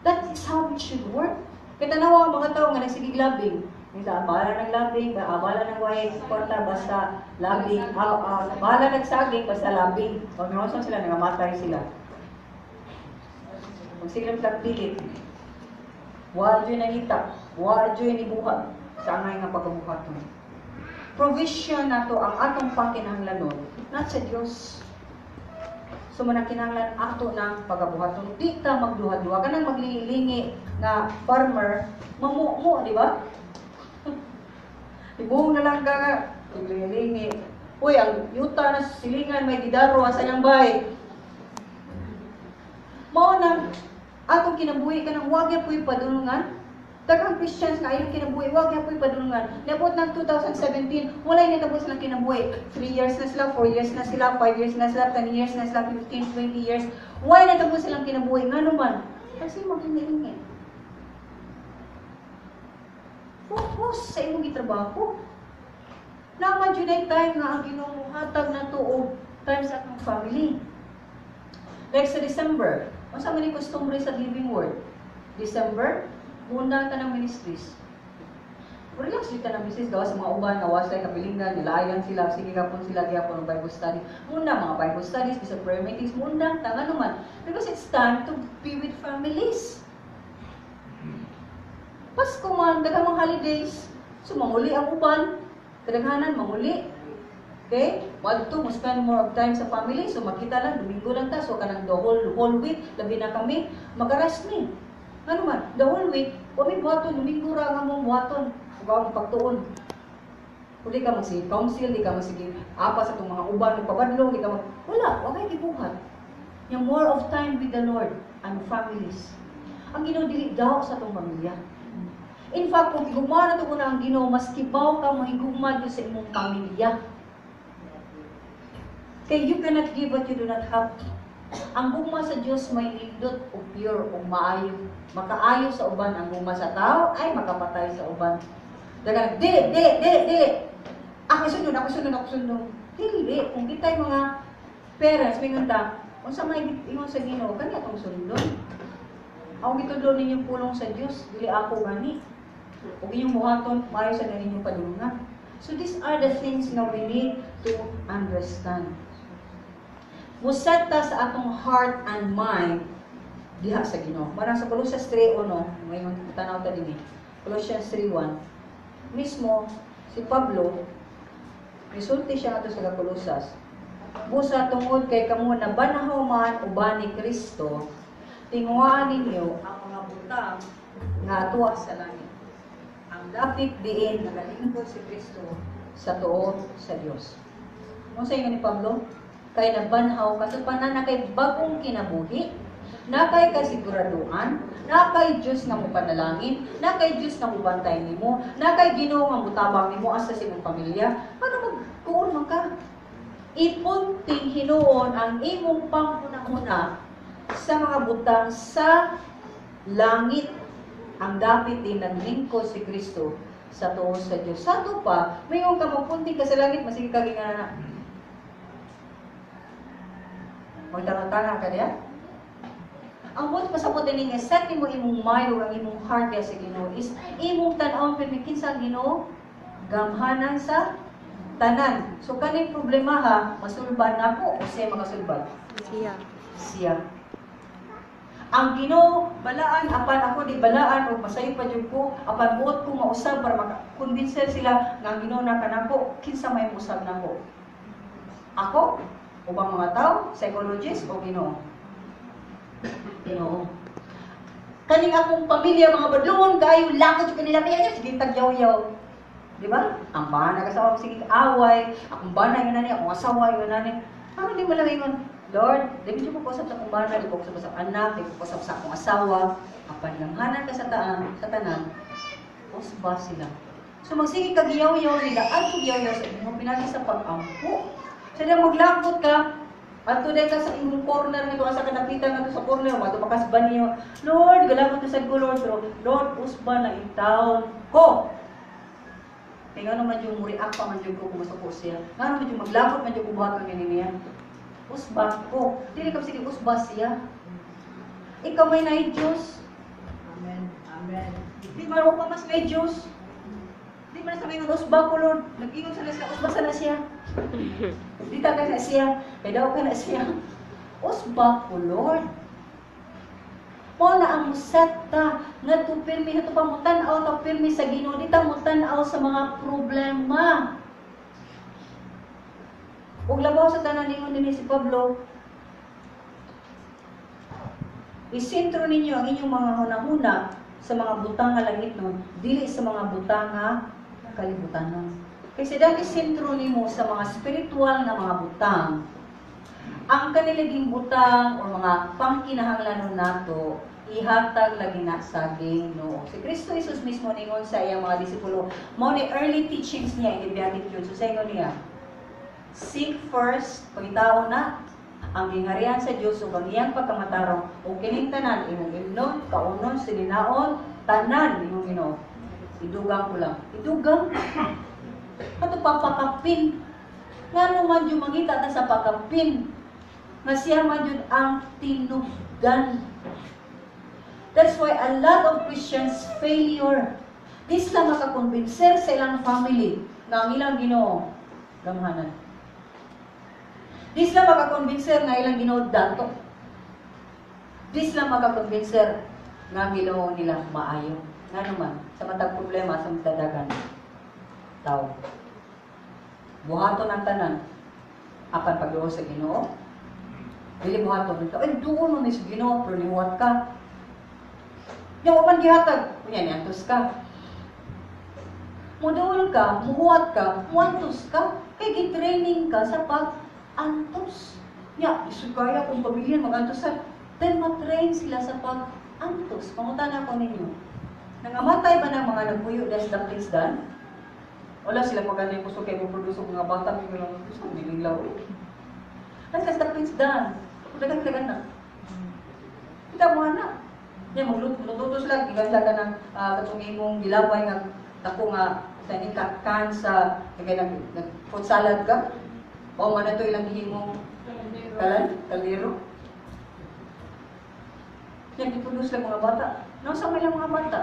That is how it should work. Kaya tanawa ang mga tao nga nagsigiglabing, minta abala ng labing, abala ng way, kwarta, basta labing, abala nagsaging, basta labing. Pag nawasan sila, nangamatay sila. Pag sila nagpilit, wadyo nangita, wadyo nibuhat, sa angay nga pagkabuhaton. Provision na to ang atong pangkinahanglanon, not sa Diyos. So, manang ato ng pagkabuhaton. Di ka magduha-duha, ka nang maglilingi na farmer, mamumo, di ba? Ibuhong na lang ka nga, ilingi. Uy, ang yuta na silingan may gidaro sa iyang bay. Mao nang atong kinabuhi ka ng wag ya po'y padulungan. Daghang Christians nga ayong kinabuhi, wag ya po'y padulungan. Niabot ng 2017, walay natapos silang kinabuhi. 3 years na sila, 4 years na sila, 5 years na sila, 10 years na sila, 15, 20 years. Why natapos silang kinabuhi? Nga naman, kasi maghingi-hingi. Focus sa imong gitrabaho. Naman yun ay time nga ang ginuhatag na to o time sa atong family. Like sa December, masa man yung customary sa Living Word? December, muna ka ng ministries. Relax dito ng business, gawa sa mga uban, nawas lang kabilingan, nilayan sila, sige kapon sila, gyapon ng Bible study. Muna mga Bible studies, bisa prayer meetings, muna, tanga naman. Because it's time to be with families. Pasko man, daghang mga holidays. So, mamuli ang uban. Kadaghanan, mamuli. Okay? Wadto, mo spend more of time sa family. So, makita lang, Domingo lang ta. So, kanang the whole week, labi na kami, mag-arrest me. Ano man, the whole week, kami buhaton, Domingo ra nga mong buhaton. Huwag ang pagtuon. Kung di ka magsige council, di ka magsige apa sa itong mga uban, magpabadlong, di ka mag... Wala, huwag kayo gibuhat. Yung more of time with the Lord and families. Ang Ginoo dili daw sa itong pamilya. In fact, kung higugma na ito ko na ang Ginoo, mas kibaw ka mahigugma doon sa imong pamilya. Kaya you cannot give what you do not have. Ang gugma sa Diyos may lindot o pure o maayo. Makaayo sa uban ang gugma sa tao, ay makapatay sa uban. Dagan, dili. Ako sunod. Dili. Kung kita'y mga parents, may nganda, kung sa may ingon sa Ginoo, kanya itong sundon. Ako gitudlo ninyong pulong sa Diyos, dili ako gani. Huwag inyong buhaton, mayo sa ninyong padulungan. So these are the things na we need to understand. Museta sa atong heart and mind diha sa Ginoo. Marang sa Colossians 3:1, may tanaw ta dinhi. Colossians 3:1. Mismo si Pablo resulti siya ato sa Colosas. Busa tungod kay kamo na banahaw man uban ni Kristo, tinguhaan ninyo ang mga butang nga atuwa sa langit. Ang dapit diin nagalingkod si Kristo sa tuo sa Dios. Mo sa ingon ni Pablo, kay nabanhaw kasupanan na kay bagong kinabuhi, na kay kasiguraduhan, na kay Diyos nga mupanalangin, na kay Diyos nga mubantay nimo, na kay Ginoo nga mutabang nimo asa sa imong pamilya. Ano magkuon man ka? Ipunting hinuon ang imong panguna-una sa mga butang sa langit. Ang dapit din naglingkod si Kristo sa tuo sa Diyos. Sa to pa, mayroon ka magpunting ka sa langit, masige ka gingana. Magtanga-tanga ka diya? Ang buot pasapot din nga, set mo imong mind o ang imong heart ya sa Ginoo is imong tan-awon pimikin sa Ginoo, gamhanan sa tanan. So kaning problema ha, masulban nako o siya makasulban? Siya. Siya. Ang Ginoo balaan apan ako di balaan o masayo pa jud ko apan buot ko mausab para makakonvincer sila nga ang Ginoo na kanako kinsa may musab nako. Ako ubang mga tao, psychologist o Ginoo? Ginoo. Kaning akong pamilya mga badlungon kayo lakot jud kanila kaya sige tagyaw-yaw. Di ba? Ang bana kasawa sige away, akong bana yun nani, akong asawa yun nani. Ano di mo lang ingon, Lord, di mo ko sa akong bana, di ko sa anak, di ko sa akong asawa. Apan langhanan ka sa tanan, usba sila. So magsige kag yaw-yaw nila, ato yaw-yaw sa imong pinagi sa pag-ampo. Sa maglakot ka, ato dahil ka sa imong corner nito, sa kanapitan nito sa corner, mato makasban niyo, Lord, galakot na sa ko, Lord, pero Lord, usba na in town ko. Kaya nga naman yung react pa man yung ko kung siya. Nga naman yung maglakot man yung kubuhat ng niya. Usba ko. Dili ka sige usba siya. Ikaw may na Diyos. Amen. Amen. Di maro pa mas may Diyos. Di man sabi ng usba ko, Lord. Nag-ingon sa siya, usba sa na siya. Di ta ka na siya. Kaya daw ka na siya. Usba ko, Lord. Mo na ang musetta nga to pirmi nga to pamutan-aw ta pirmi sa Ginoo di ta mutan-aw sa mga problema. Ug labaw sa tanan ningon dinhi si Pablo, isentro ninyo ang inyong mga hunahuna sa mga butang nga langit nun, dili sa mga butang nga kalibutan. Kasi dahil isentro nimo sa mga spiritual na mga butang, ang kaniliging butang o mga pangkinahanglanon nato ihatag lagi na sa Ginoo. Si Kristo Jesus mismo ningon sa iyang mga disipulo, mao ni early teachings niya in the Beatitudes. So sayo niya, seek first, pagitaon na ang gingharian sa Dios ug ang iyang pagkamatarong ug kining tanan imong imnon, kaunon, silinaon, tanan imong Ginoo. Idugang ko lang. Idugang. Ato papakapin. Nga naman yung mangita ta sa pakapin. Nga siya man yun ang tinugdan. That's why a lot of Christians failure. Di sila makakonvincer sa ilang family na ang ilang Ginoo gamhanan. Di sila makakonvincer na ilang Ginoo dato. Di sila makakonvincer nga ang Ginoo nila maayo. Nga naman, sa matag problema sa matadagan tao. Buhaton ang tanan apan pagluo sa Ginoo. Dili buhaton nito. Ay, doon mo ni sa Ginoo, pero liwat ka. Yung upan gihatag, kunya ni antos ka. Muduol ka, muhuwat ka, muantos ka, kay gitraining ka sa pag-antos. Nya, isugaya kung pamilya mag-antosan, then matrain sila sa pag-antos. Pangutan ako ninyo. Nangamatay ba ng mga nagpuyo dahil sa things done? Wala sila pagkanda yung puso kayo produce mga bata, may mga gusto, hindi nila ulit. Dahil sa things done, dagan-dagan na. Kita mo na. Yan, magluto sila, giganda ka ng katong imong gilaway nga tako nga sa kan sa nag-food salad ka. O man ito ilang himong kaldero. Yan, ipulos lang mga bata. Nasa may lang mga bata?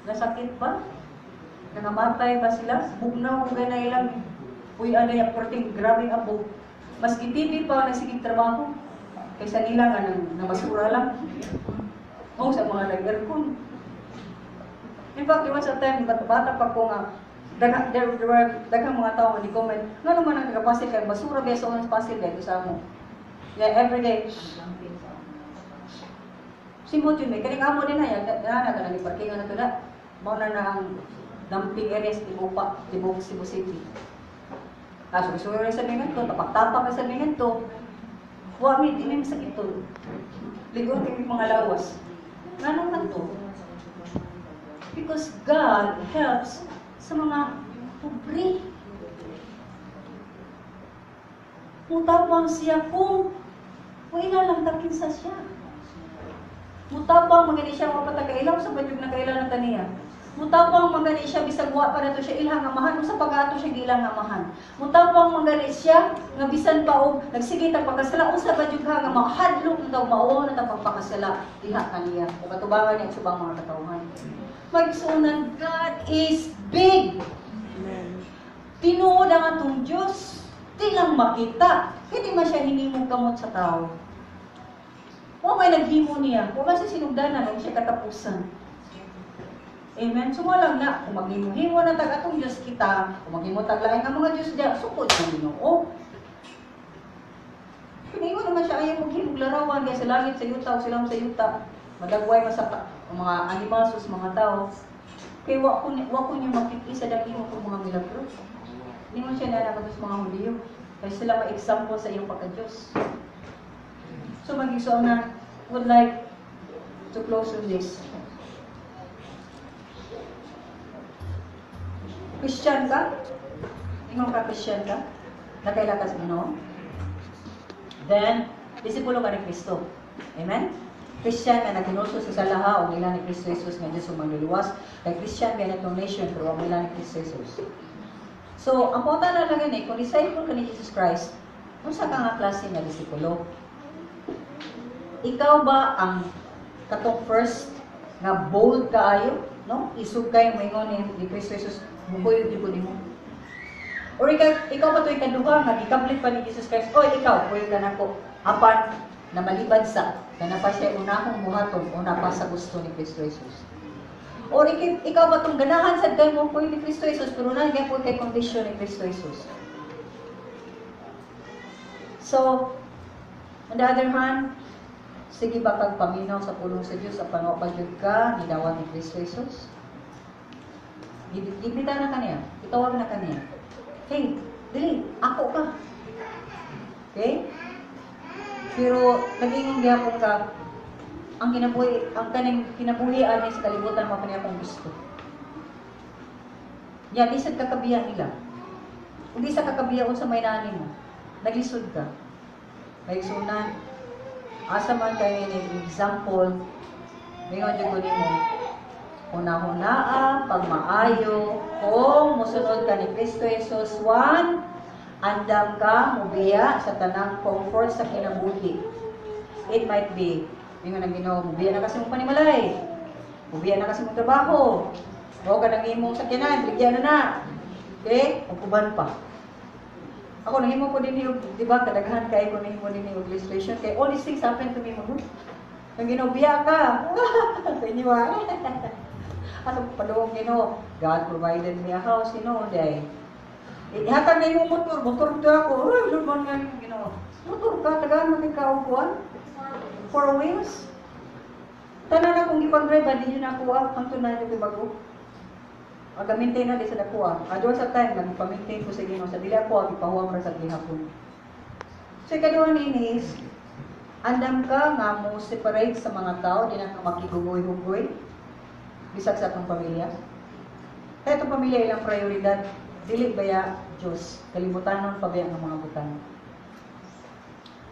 Nasakit ba? Nangamatay ba sila? Bugnaw kung gana ilang uy, ano yung porting, grabing abo. Mas kitibig pa nagsigig trabaho. Kaysa nila nga na masura lang. O sa mga nag-aircon. In fact, diba sa time, bata pa ko nga, daghang mga tao nga ni-comment, nga naman ang nagapasil kayo, basura beso ang pasil kayo sa mo. Yeah, everyday. Simot yun, may kaning amo din na yan, na ni parkingan na ito na, mauna na ang dumping areas, tibok Cebu City. Sumisuro rin sa mingan to, tapak-tapak sa mingan to, wami, di may masakit to. Ligon kayo mga lawas. Nga naman to? Because God helps sa mga pobre. Mutapang siya kung ina lang takinsa siya. Mutapang magani siya mapatagailaw sa badyog na kailan ng taniya. Mutapang magani siya bisag wa pa nato siya ilhang amahan sa pag-ato siya gilang amahan. Mutapang magani siya nga bisan pa og nagsige ta pagkasala usa ba jud nga mahadlok daw mao na ta pagpakasala diha kaniya. Ug katubangan niya subang mga katawhan. Magsunan, God is big. Tinuod ang atong Diyos. Di lang makita. Hindi man siya hinimong kamot sa tao. Wa may naghimo niya. Wa man siya sinugdanan, wa siya katapusan. Amen. So lang na, kung maghimo na tag atong Diyos kita, kung maghimo tag lain ang mga Diyos diya, sukod ang Ginoo. Kinigo naman siya ayaw maghimog larawan kaya sa langit sa yuta o silang sa yuta. Madagway masaka ang mga animals o mga tao. Kaya wa ko niyo makikita sa daging ko mga milagro. Hindi mo siya nalaman sa mga Hudiyo. Kaya sila ma-example sa iyong pagka-Diyos. So mag-iso na would like to close with this. Christian ka? Ingon ka Christian ka? Nakailakas mo no? Then, disipulo ka ni Kristo. Amen? Christian ka na kinuso sa salaha o nila ni Kristo Jesus nga Diyos manluluwas. Kay Christian ka na itong nation pero o nila ni Kristo Jesus. So, ang punta na lang yun kung disciple ka ni Jesus Christ, kung sa ka nga klase na disipulo, ikaw ba ang katong first nga bold kaayo? No? Isug kayo maingon ni Kristo Jesus, mukoy yung di mo. Or ikaw ba ito ikaduha nga gikablit pa ni Jesus Christ? Oy, ikaw, puyo ka na ko. Apan na malibad sa, na pa siya unahong buhaton, una pa sa gusto ni Kristo Jesus. Or ikaw ba itong ganahan sa kayo mo puyo ni Kristo Jesus, pero nandiyan po kay kondisyon ni Kristo Jesus. So, on the other hand, sige ba kag paminaw sa pulong sa Diyos ang panwapagyod ka, nidawan ni Kristo Jesus? Gibita na kaniya, itawag na kaniya. Hey, dili, ako ka. Okay? Pero, nag-ingong gihapon ka, ang kaning kinabuhian ni sa kalibutan mo kaniya kung gusto. Yan, di sa kakabiyan nila. Hindi sa kakabiyan sa may nani mo. Naglisod ka. Naigsunan. Asa man kayo ni example, ngayon yung kunin mo, una-hunaa, pagmaayo, kung musunod ka ni Kristo Jesus, 1, andam ka, mubiya sa tanang comfort sa kinabuhi. It might be, ngayon ang Ginoo, mubiya na kasi mong panimalay, mubiya na kasi mong trabaho, o ka nang imong sakyanan, bigyan na na. Okay? Magkuban pa. Ako nahimo ko din yung, di ba, kadaghan kayo ko nahimo din yung illustration, kaya all these things happen to me, mag nang ginubiya ka, sa inyo ano paluong Ginoo, God provided me a house, day. Ihatag na yung motor to ako, luman nga yung Ginoo. Motor ka, tagaan mo ikaw kuwan? 4 wheels? Tanan na kung ipag-drive, di yun ako, ang tunay yung bago. Mag-maintain na di sa dakuha. Ador sa time, nag-maintain ko sa Ginoo. Sa dili ako, ipahuwag ra sa gihapon. So, ikaduha ni is, andam ka nga mo separate sa mga tao, di na ka makigugoy-hugoy. Bisag sa atong pamilya. Kaya itong pamilya ilang prioridad, dili baya Diyos, kalibutan pa baya ng mga butang.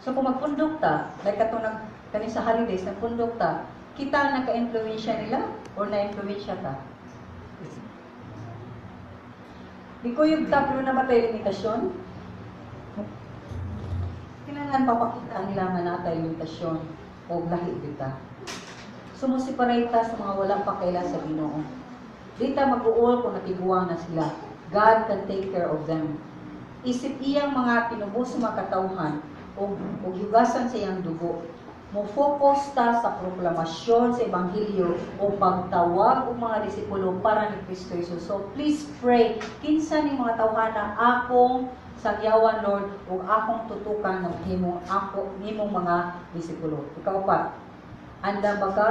So kung magpundok ta, like katong kani sa holidays, nagpundok ta, kita naka-influensya nila o na-influensya ta? Di ko yung taplo na matay limitasyon. Kailangan papakita nila manatay limitasyon o lahi kita. Sumusiparate sa mga walang pakaila sa Ginoo. Dita mag-uol kung natiguang na sila. God can take care of them. Isip iyang mga pinubos mga katawhan o yugasan sa iyang dugo. Mo-focus ta sa proklamasyon sa Ebanghelyo o pagtawag ng mga disipulo para ni Kristo Jesus. So please pray. Kinsa ni mga tawhan na akong sagyawan, Lord, o akong tutukan ng himong mga disipulo. Ikaw pa. Anda ba ka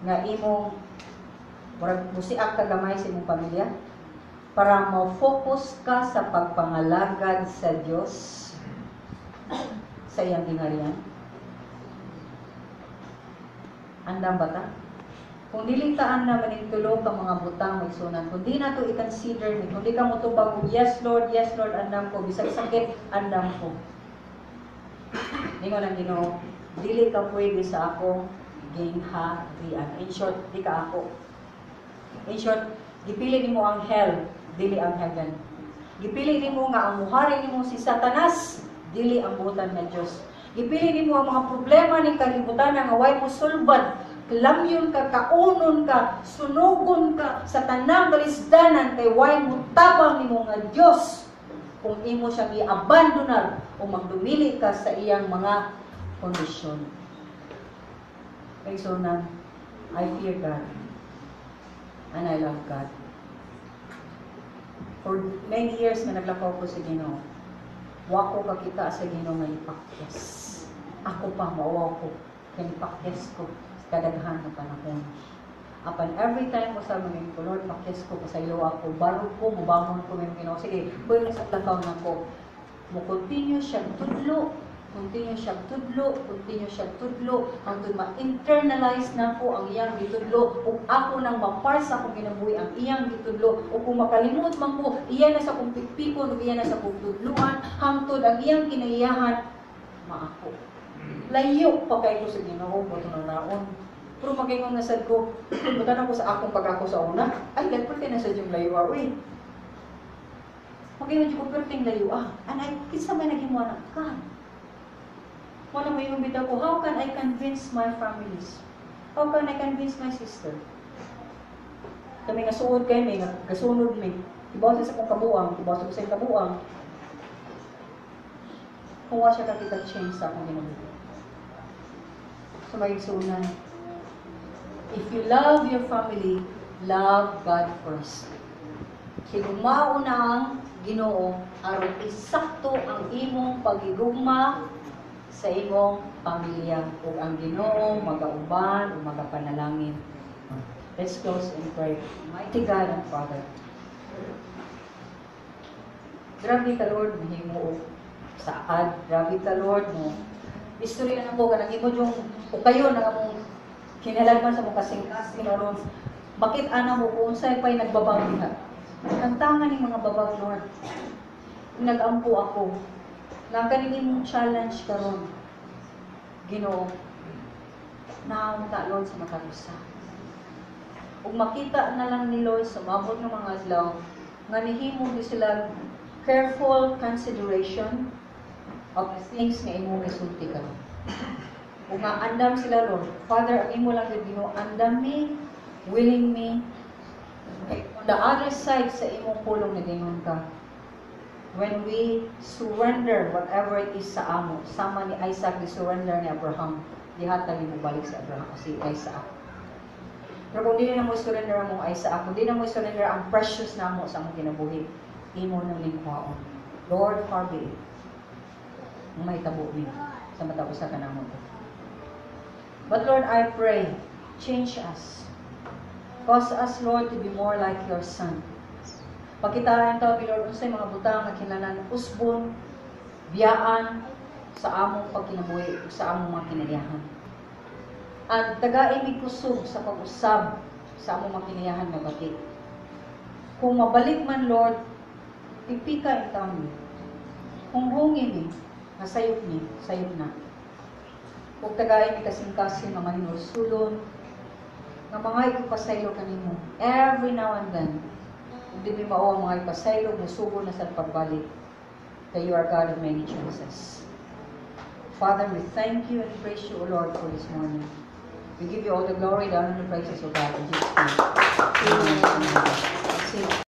nga imong musiak kagamay sa imong pamilya para mo-focus ka sa pagpangalagad sa Diyos sa iyang gingharian? Andam ba ta? Kung dilitaan na manintulog ang mga butang may sunan, kung di na to i-consider, kung di ka mo to bago, yes Lord, andam ko, bisag sakit, andam ko. Hindi ko nang Ginoo, dili ka pwede sa akong gingharian. In short, di ka ako. In short, gipili nimo ang hell, dili ang heaven. Gipili nimo nga ang muhari nimo si Satanas, dili ang butan nga Dios. Gipili nimo ang mga problema ni kalibutan nga way mo sulbad, lamyon ka, kaunon ka, sunugon ka sa tanang kalisdanan kay way mo tabang nimo nga Dios. Kung imo siyang i-abandonar o magdumili ka sa iyang mga kondisyon. Kay sunan, I fear God. And I love God. For many years nga naglakaw ko sa Ginoo. Wa ko kakita sa Ginoo nga ipakyas. Ako pa mauwaw ko. Kaya ipakyas ko sa kadaghan ng panahon. Apan every time ko sa mga ko, Lord, pakyas ko, pasaylo ako, barog ko, mubangon ko ng Ginoo. Sige, buhay na sa lakaw na ko. Mo-continue siyang tudlo, continue siyang tudlo, hangtod ma-internalize na ko ang iyang gitudlo, ug ako nang maparsa kung ginabuhi ang iyang gitudlo, ug kung makalimot man ko, iyan na sa kong pikpikon, ug iyan na sa kong tudluan, hangtod ang iyang kinaiyahan, maako. Layo pa kayo sa Ginoo, buto na naon. Pero magingon na sad ko, butan ako sa akong pag-ako sa una, ay, nagperte na sa yung layo, uy. Magingon ko, perting layo, anay, kinsa may naging mo anak ka? Wala mo yung bitaw ko, how can I convince my families? How can I convince my sister? Kami nga suod kayo, may gasunod may. Ibaw sa kong kabuang, ibaw sa kusay kabuang. Kung wa siya kakita change sa akong ginagawa. So may sunan. If you love your family, love God first. Higugmao na ang Ginoo aron isakto ang imong pagigugma sa imong pamilya ug ang Ginoo magauban ug magapanalangin. Let's close in prayer. Mighty God and Father. Grabe ka Lord, mahimo saad. Grabe ka Lord mo. Istorya na ko kanang imo yung o kayo na among kinahanglan sa mong kasing-kasing aron makit-ana mo kung unsay pay nagbabaw diha. Ang tangan ng mga babaw Lord. Nag-ampo ako. Nang kaning imong challenge karon. Ginoo. Naawang ta Lord sa matagusa. Ug makita na lang ni Lord sa mabot ng mga adlaw nga nihimo di sila careful consideration of the things nga imong isulti karon. Ug nga andam sila Lord. Father, ang imo lang gid Ginoo, andam me, willing me. On the other side sa imong pulong na gingon ka. When we surrender whatever it is sa amo, sama ni Isaac di surrender ni Abraham, dihatag mo balik sa Abraham kasi Isaac. Pero kung di na mo surrender ang mong Isaac, kung di na mo surrender ang precious na mo sa among kinabuhi, imo nang lingkwaon. Lord, forbid. May tabo mi sa matapos sa kanamo. But Lord, I pray, change us. Cause us, Lord, to be more like your Son. Pagkitaan tayo, Lord, unsay mga butang na kinanan usbon, biyaan sa among pagkinabuhi, sa among mga kinaliyahan. At tagaimig kusog sa pag-usab sa among mga kinaliyahan na bati. Kung mabalik man, Lord, ipika itaw ni. Kung hungin ni, nasayop ni, sayop na. Kung tagaimig kasing-kasing mga hinusulon, nga mga ipasaylo kanimo every now and then. Hindi mi mao ang mga ipasaylo musugo na sa pagbalik. That you are God of many choices. Father, we thank you and praise you, O Lord, for this morning. We give you all the glory, the honor, and the praises, O God, in Jesus' name. Amen.